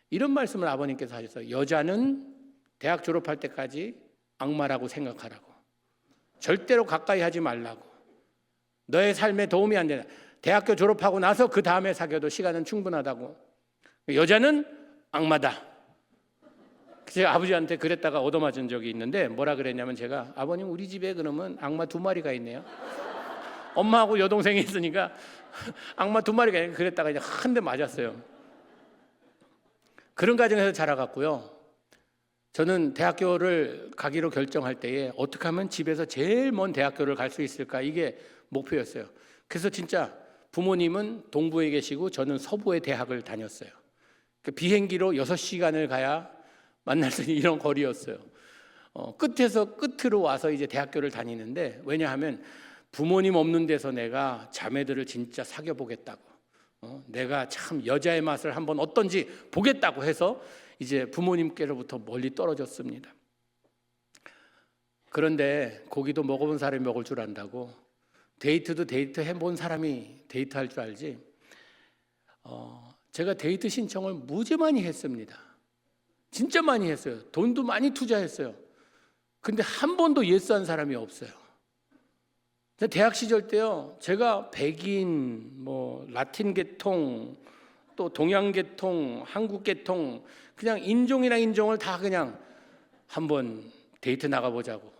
이런 말씀을 아버님께서 하셨어요. 여자는 대학 졸업할 때까지 악마라고 생각하라고. 절대로 가까이 하지 말라고. 너의 삶에 도움이 안 되나. 대학교 졸업하고 나서 그 다음에 사귀어도 시간은 충분하다고. 여자는 악마다. 제가 아버지한테 그랬다가 얻어맞은 적이 있는데, 뭐라 그랬냐면, 제가 아버님 우리 집에 그러면 악마 2마리가 있네요. 엄마하고 여동생이 있으니까 악마 2마리가 있네요. 그랬다가 이제 한 대 맞았어요. 그런 가정에서 자라갔고요. 저는 대학교를 가기로 결정할 때에 어떻게 하면 집에서 제일 먼 대학교를 갈 수 있을까, 이게 목표였어요. 그래서 진짜 부모님은 동부에 계시고 저는 서부의 대학을 다녔어요. 비행기로 6시간을 가야 만날 수 있는 이런 거리였어요. 끝에서 끝으로 와서 이제 대학교를 다니는데, 왜냐하면 부모님 없는 데서 내가 자매들을 진짜 사귀어 보겠다고, 내가 참 여자의 맛을 한번 어떤지 보겠다고 해서 이제 부모님께로부터 멀리 떨어졌습니다. 그런데 고기도 먹어본 사람이 먹을 줄 안다고, 데이트도 데이트 해본 사람이 데이트할 줄 알지. 제가 데이트 신청을 무지 많이 했습니다. 진짜 많이 했어요. 돈도 많이 투자했어요. 근데 한 번도 예스한 사람이 없어요. 대학 시절 때요, 제가 백인, 라틴 계통, 또 동양 계통, 한국 계통, 그냥 인종이나 인종을 다 그냥 한번 데이트 나가보자고,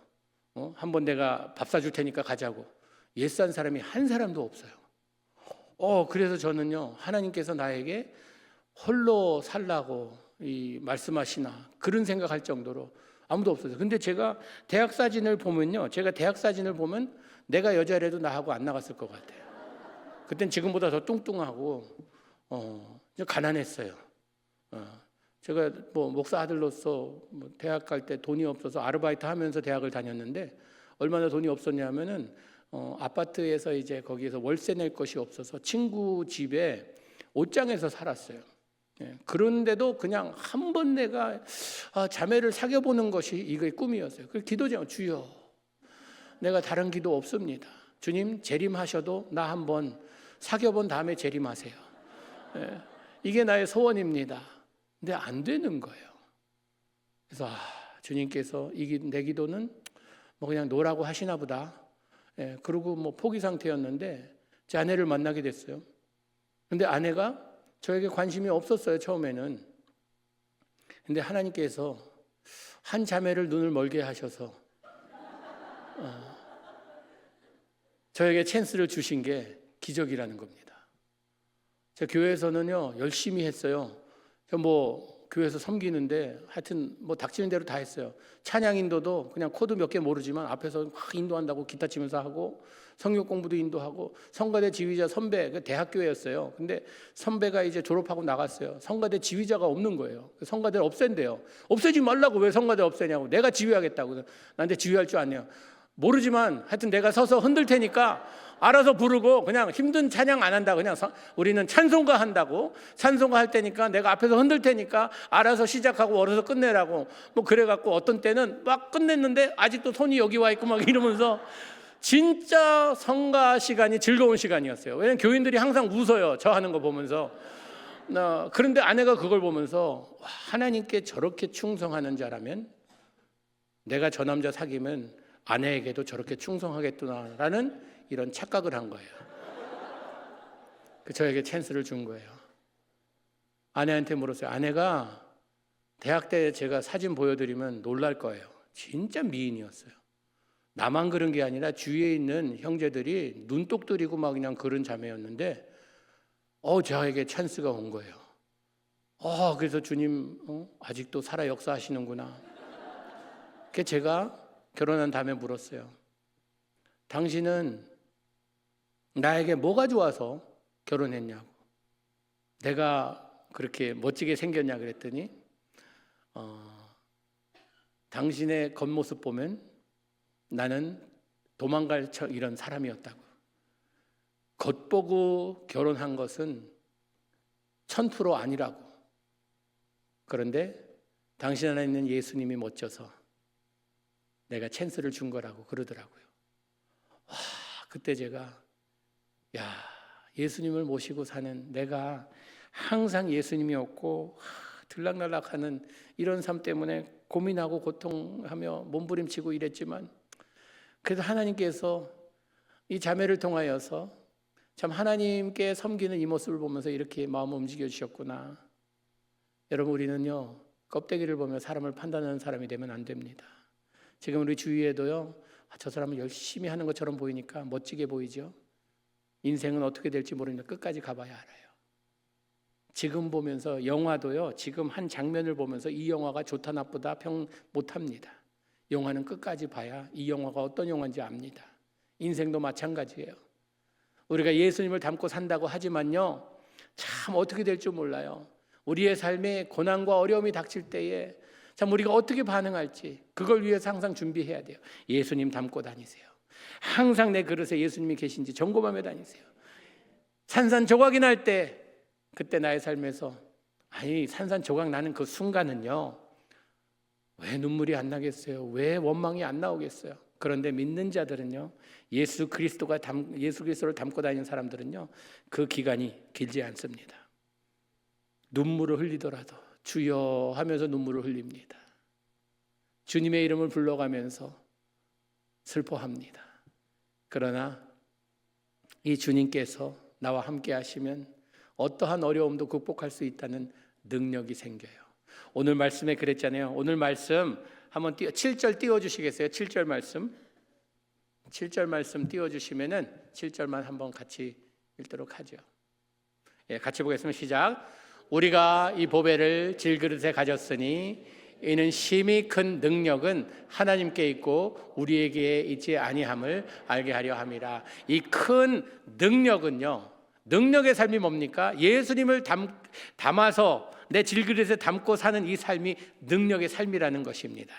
한번 내가 밥 사줄 테니까 가자고, 예스한 사람이 한 사람도 없어요. 그래서 저는요, 하나님께서 나에게 홀로 살라고 말씀하시나, 그런 생각할 정도로 아무도 없었어요. 근데 제가 대학 사진을 보면 내가 여자라도 나하고 안 나갔을 것 같아요. 그땐 지금보다 더 뚱뚱하고 가난했어요. 제가 목사 아들로서 대학 갈 때 돈이 없어서 아르바이트 하면서 대학을 다녔는데, 얼마나 돈이 없었냐면은 아파트에서 이제 거기에서 월세 낼 것이 없어서 친구 집에 옷장에서 살았어요. 그런데도 그냥 한 번 내가 자매를 사귀어 보는 것이 이게 꿈이었어요. 그 기도죠. 주여, 내가 다른 기도 없습니다. 주님, 재림하셔도 나 한번 사귀어 본 다음에 재림하세요. 이게 나의 소원입니다. 근데 안 되는 거예요. 그래서 주님께서 내 기도는 그냥 노라고 하시나 보다. 그리고 포기 상태였는데 제 아내를 만나게 됐어요. 근데 아내가 저에게 관심이 없었어요, 처음에는. 근데 하나님께서 한 자매를 눈을 멀게 하셔서 저에게 찬스를 주신 게 기적이라는 겁니다. 제 교회에서는요, 열심히 했어요. 저 교회에서 섬기는데 하여튼 닥치는 대로 다 했어요. 찬양 인도도 그냥 코드 몇 개 모르지만 앞에서 막 인도한다고 기타 치면서 하고, 성경 공부도 인도하고, 성가대 지휘자 선배, 대학교였어요. 근데 선배가 이제 졸업하고 나갔어요. 성가대 지휘자가 없는 거예요. 성가대를 없앤대요. 없애지 말라고. 왜 성가대 없애냐고. 내가 지휘하겠다고. 나한테 지휘할 줄 아네요. 모르지만 하여튼 내가 서서 흔들 테니까 알아서 부르고, 그냥 힘든 찬양 안 한다. 그냥 우리는 찬송가 한다고. 찬송가 할 때니까 내가 앞에서 흔들 테니까 알아서 시작하고 얼어서 끝내라고. 그래갖고 어떤 때는 막 끝냈는데 아직도 손이 여기 와 있고 막 이러면서, 진짜 성가 시간이 즐거운 시간이었어요. 왜냐면 교인들이 항상 웃어요, 저 하는 거 보면서. 그런데 아내가 그걸 보면서 하나님께 저렇게 충성하는 자라면 내가 저 남자 사귀면 아내에게도 저렇게 충성하겠구나라는 이런 착각을 한 거예요. 저에게 찬스를 준 거예요. 아내한테 물었어요. 아내가 대학 때 제가 사진 보여드리면 놀랄 거예요. 진짜 미인이었어요. 나만 그런 게 아니라 주위에 있는 형제들이 눈독 들이고 막 그냥 그런 자매였는데 저에게 찬스가 온 거예요. 그래서 주님 아직도 살아 역사하시는구나. 그래서 제가 결혼한 다음에 물었어요. 당신은 나에게 뭐가 좋아서 결혼했냐고. 내가 그렇게 멋지게 생겼냐 그랬더니 당신의 겉모습 보면 나는 도망갈 이런 사람이었다고. 겉보고 결혼한 것은 1000% 아니라고. 그런데 당신 안에 있는 예수님이 멋져서 내가 찬스를 준 거라고 그러더라고요. 그때 제가 예수님을 모시고 사는 내가 항상 예수님이 없고 들락날락하는 이런 삶 때문에 고민하고 고통하며 몸부림치고 이랬지만 그래도 하나님께서 이 자매를 통하여서 참 하나님께 섬기는 이 모습을 보면서 이렇게 마음을 움직여 주셨구나. 여러분, 우리는요 껍데기를 보며 사람을 판단하는 사람이 되면 안 됩니다. 지금 우리 주위에도요 저 사람은 열심히 하는 것처럼 보이니까 멋지게 보이죠. 인생은 어떻게 될지 모르니까 끝까지 가봐야 알아요. 지금 보면서 영화도요 지금 한 장면을 보면서 이 영화가 좋다 나쁘다 평 못합니다. 영화는 끝까지 봐야 이 영화가 어떤 영화인지 압니다. 인생도 마찬가지예요. 우리가 예수님을 닮고 산다고 하지만요 참 어떻게 될 줄 몰라요. 우리의 삶에 고난과 어려움이 닥칠 때에 참 우리가 어떻게 반응할지 그걸 위해서 항상 준비해야 돼요. 예수님 닮고 다니세요. 항상 내 그릇에 예수님이 계신지 점검하며 다니세요. 산산조각이 날 때 그때 나의 삶에서 산산조각 나는 그 순간은요 왜 눈물이 안 나겠어요? 왜 원망이 안 나오겠어요? 그런데 믿는 자들은요 예수 그리스도를 닮고 다니는 사람들은요 그 기간이 길지 않습니다. 눈물을 흘리더라도 주여 하면서 눈물을 흘립니다. 주님의 이름을 불러가면서 슬퍼합니다. 그러나 이 주님께서 나와 함께 하시면 어떠한 어려움도 극복할 수 있다는 능력이 생겨요. 오늘 말씀에 그랬잖아요. 오늘 말씀 한번 7절 띄워주시겠어요? 7절 말씀 7절 말씀 띄워주시면은 7절만 한번 같이 읽도록 하죠. 같이 보겠습니다. 시작. 우리가 이 보배를 질그릇에 가졌으니 이는 심히 큰 능력은 하나님께 있고 우리에게 있지 아니함을 알게 하려 함이라. 이 큰 능력은요 능력의 삶이 뭡니까? 예수님을 담아서 내 질그릇에 담고 사는 이 삶이 능력의 삶이라는 것입니다.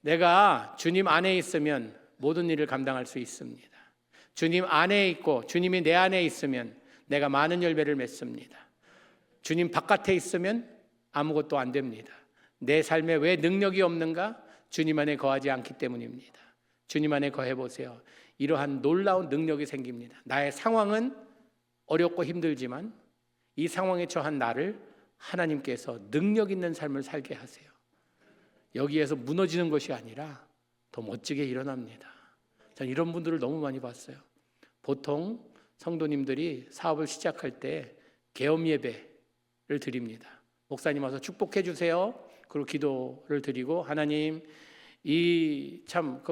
내가 주님 안에 있으면 모든 일을 감당할 수 있습니다. 주님 안에 있고 주님이 내 안에 있으면 내가 많은 열매를 맺습니다. 주님 바깥에 있으면 아무것도 안 됩니다. 내 삶에 왜 능력이 없는가? 주님 안에 거하지 않기 때문입니다. 주님 안에 거해보세요. 이러한 놀라운 능력이 생깁니다. 나의 상황은 어렵고 힘들지만 이 상황에 처한 나를 하나님께서 능력 있는 삶을 살게 하세요. 여기에서 무너지는 것이 아니라 더 멋지게 일어납니다. 저는 이런 분들을 너무 많이 봤어요. 보통 성도님들이 사업을 시작할 때 계엄 예배를 드립니다. 목사님 와서 축복해 주세요. 그리고 기도를 드리고 하나님 이 참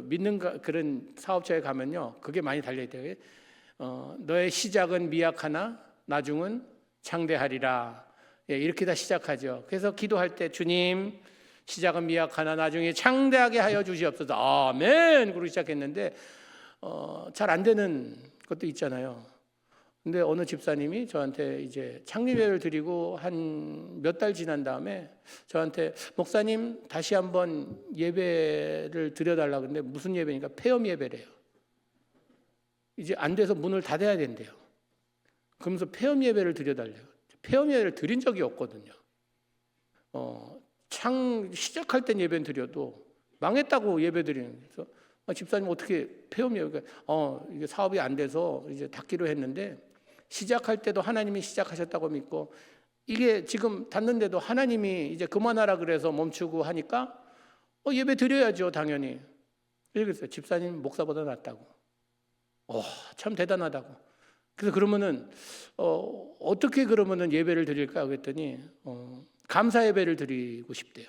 믿는 그런 사업자에 가면요 그게 많이 달려있대요. 너의 시작은 미약하나 나중은 창대하리라. 이렇게 다 시작하죠. 그래서 기도할 때 주님 시작은 미약하나 나중에 창대하게 하여 주시옵소서. 아멘. 그러고 시작했는데 잘 안 되는 것도 있잖아요. 근데 어느 집사님이 저한테 이제 창립예배를 드리고 한 몇 달 지난 다음에 저한테 목사님 다시 한번 예배를 드려달라고 그러는데 무슨 예배니까 폐업 예배래요. 이제 안 돼서 문을 닫아야 된대요. 그러면서 폐업 예배를 드려달래요. 폐업 예배를 드린 적이 없거든요. 시작할 땐 예배는 드려도 망했다고 예배 드리는 거예요. 집사님 어떻게 폐업 예배가 이게 사업이 안 돼서 이제 닫기로 했는데 시작할 때도 하나님이 시작하셨다고 믿고 이게 지금 닫는데도 하나님이 이제 그만하라 그래서 멈추고 하니까 예배 드려야죠 당연히. 그랬어요. 집사님 목사보다 낫다고. 참 대단하다고. 그래서 그러면은 어떻게 그러면은 예배를 드릴까 그랬더니 감사 예배를 드리고 싶대요.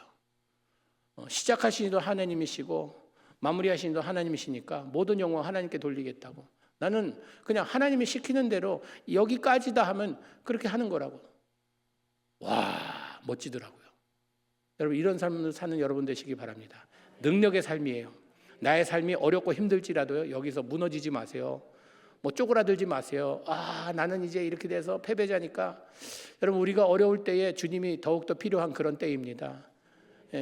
시작하신 이도 하나님이시고 마무리하신 이도 하나님이시니까 모든 영광 하나님께 돌리겠다고. 나는 그냥 하나님이 시키는 대로 여기까지다 하면 그렇게 하는 거라고. 와, 멋지더라고요. 여러분, 이런 삶을 사는 여러분 되시기 바랍니다. 능력의 삶이에요. 나의 삶이 어렵고 힘들지라도요, 여기서 무너지지 마세요. 뭐 쪼그라들지 마세요. 나는 이제 이렇게 돼서 패배자니까. 여러분, 우리가 어려울 때에 주님이 더욱더 필요한 그런 때입니다.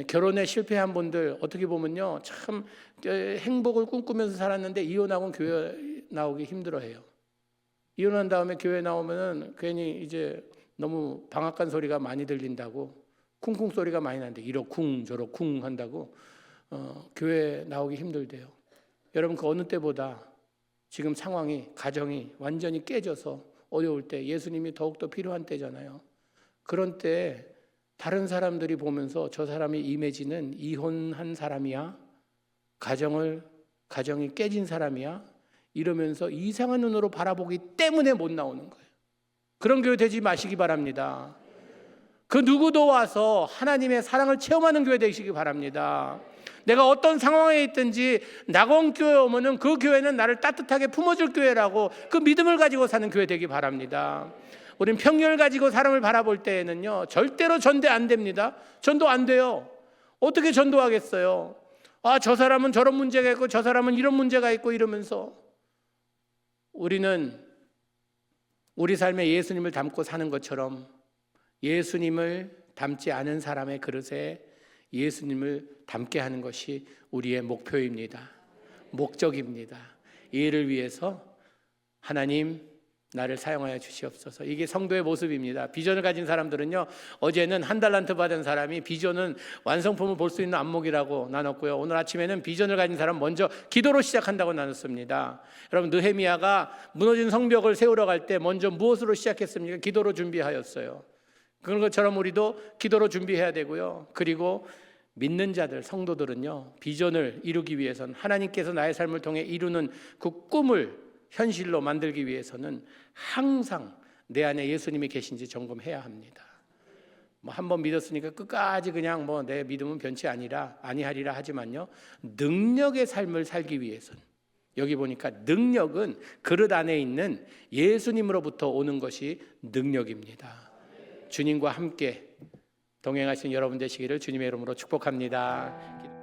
결혼에 실패한 분들 어떻게 보면요, 참 행복을 꿈꾸면서 살았는데 이혼하고는 교회 나오기 힘들어해요. 이혼한 다음에 교회 나오면은 괜히 이제 너무 방앗간 소리가 많이 들린다고, 쿵쿵 소리가 많이 나는데 이러쿵 저러쿵 한다고 교회 나오기 힘들대요. 여러분, 그 어느 때보다 지금 상황이, 가정이 완전히 깨져서 어려울 때 예수님이 더욱더 필요한 때잖아요. 그런 때 다른 사람들이 보면서 저 사람이 임해지는 이혼한 사람이야? 가정이 깨진 사람이야? 이러면서 이상한 눈으로 바라보기 때문에 못 나오는 거예요. 그런 교회 되지 마시기 바랍니다. 그 누구도 와서 하나님의 사랑을 체험하는 교회 되시기 바랍니다. 내가 어떤 상황에 있든지 낙원교회 오면은 그 교회는 나를 따뜻하게 품어줄 교회라고 그 믿음을 가지고 사는 교회 되기 바랍니다. 우린 편견을 가지고 사람을 바라볼 때에는요, 절대로 전대 안 됩니다. 전도 안 돼요. 어떻게 전도하겠어요? 저 사람은 저런 문제가 있고 저 사람은 이런 문제가 있고 이러면서 우리는 우리 삶에 예수님을 담고 사는 것처럼 예수님을 닮지 않은 사람의 그릇에 예수님을 담게 하는 것이 우리의 목표입니다. 목적입니다. 이를 위해서 하나님 나를 사용하여 주시옵소서. 이게 성도의 모습입니다. 비전을 가진 사람들은요, 어제는 1달란트 받은 사람이 비전은 완성품을 볼 수 있는 안목이라고 나눴고요, 오늘 아침에는 비전을 가진 사람 먼저 기도로 시작한다고 나눴습니다. 여러분, 느헤미야가 무너진 성벽을 세우러 갈 때 먼저 무엇으로 시작했습니까? 기도로 준비하였어요. 그런 것처럼 우리도 기도로 준비해야 되고요. 그리고 믿는 자들, 성도들은요, 비전을 이루기 위해서는, 하나님께서 나의 삶을 통해 이루는 그 꿈을 현실로 만들기 위해서는 항상 내 안에 예수님이 계신지 점검해야 합니다. 한번 믿었으니까 끝까지 그냥 내 믿음은 변치 아니하리라 하지만요, 능력의 삶을 살기 위해서는, 여기 보니까 능력은 그릇 안에 있는 예수님으로부터 오는 것이 능력입니다. 주님과 함께 동행하신 여러분 되시기를 주님의 이름으로 축복합니다.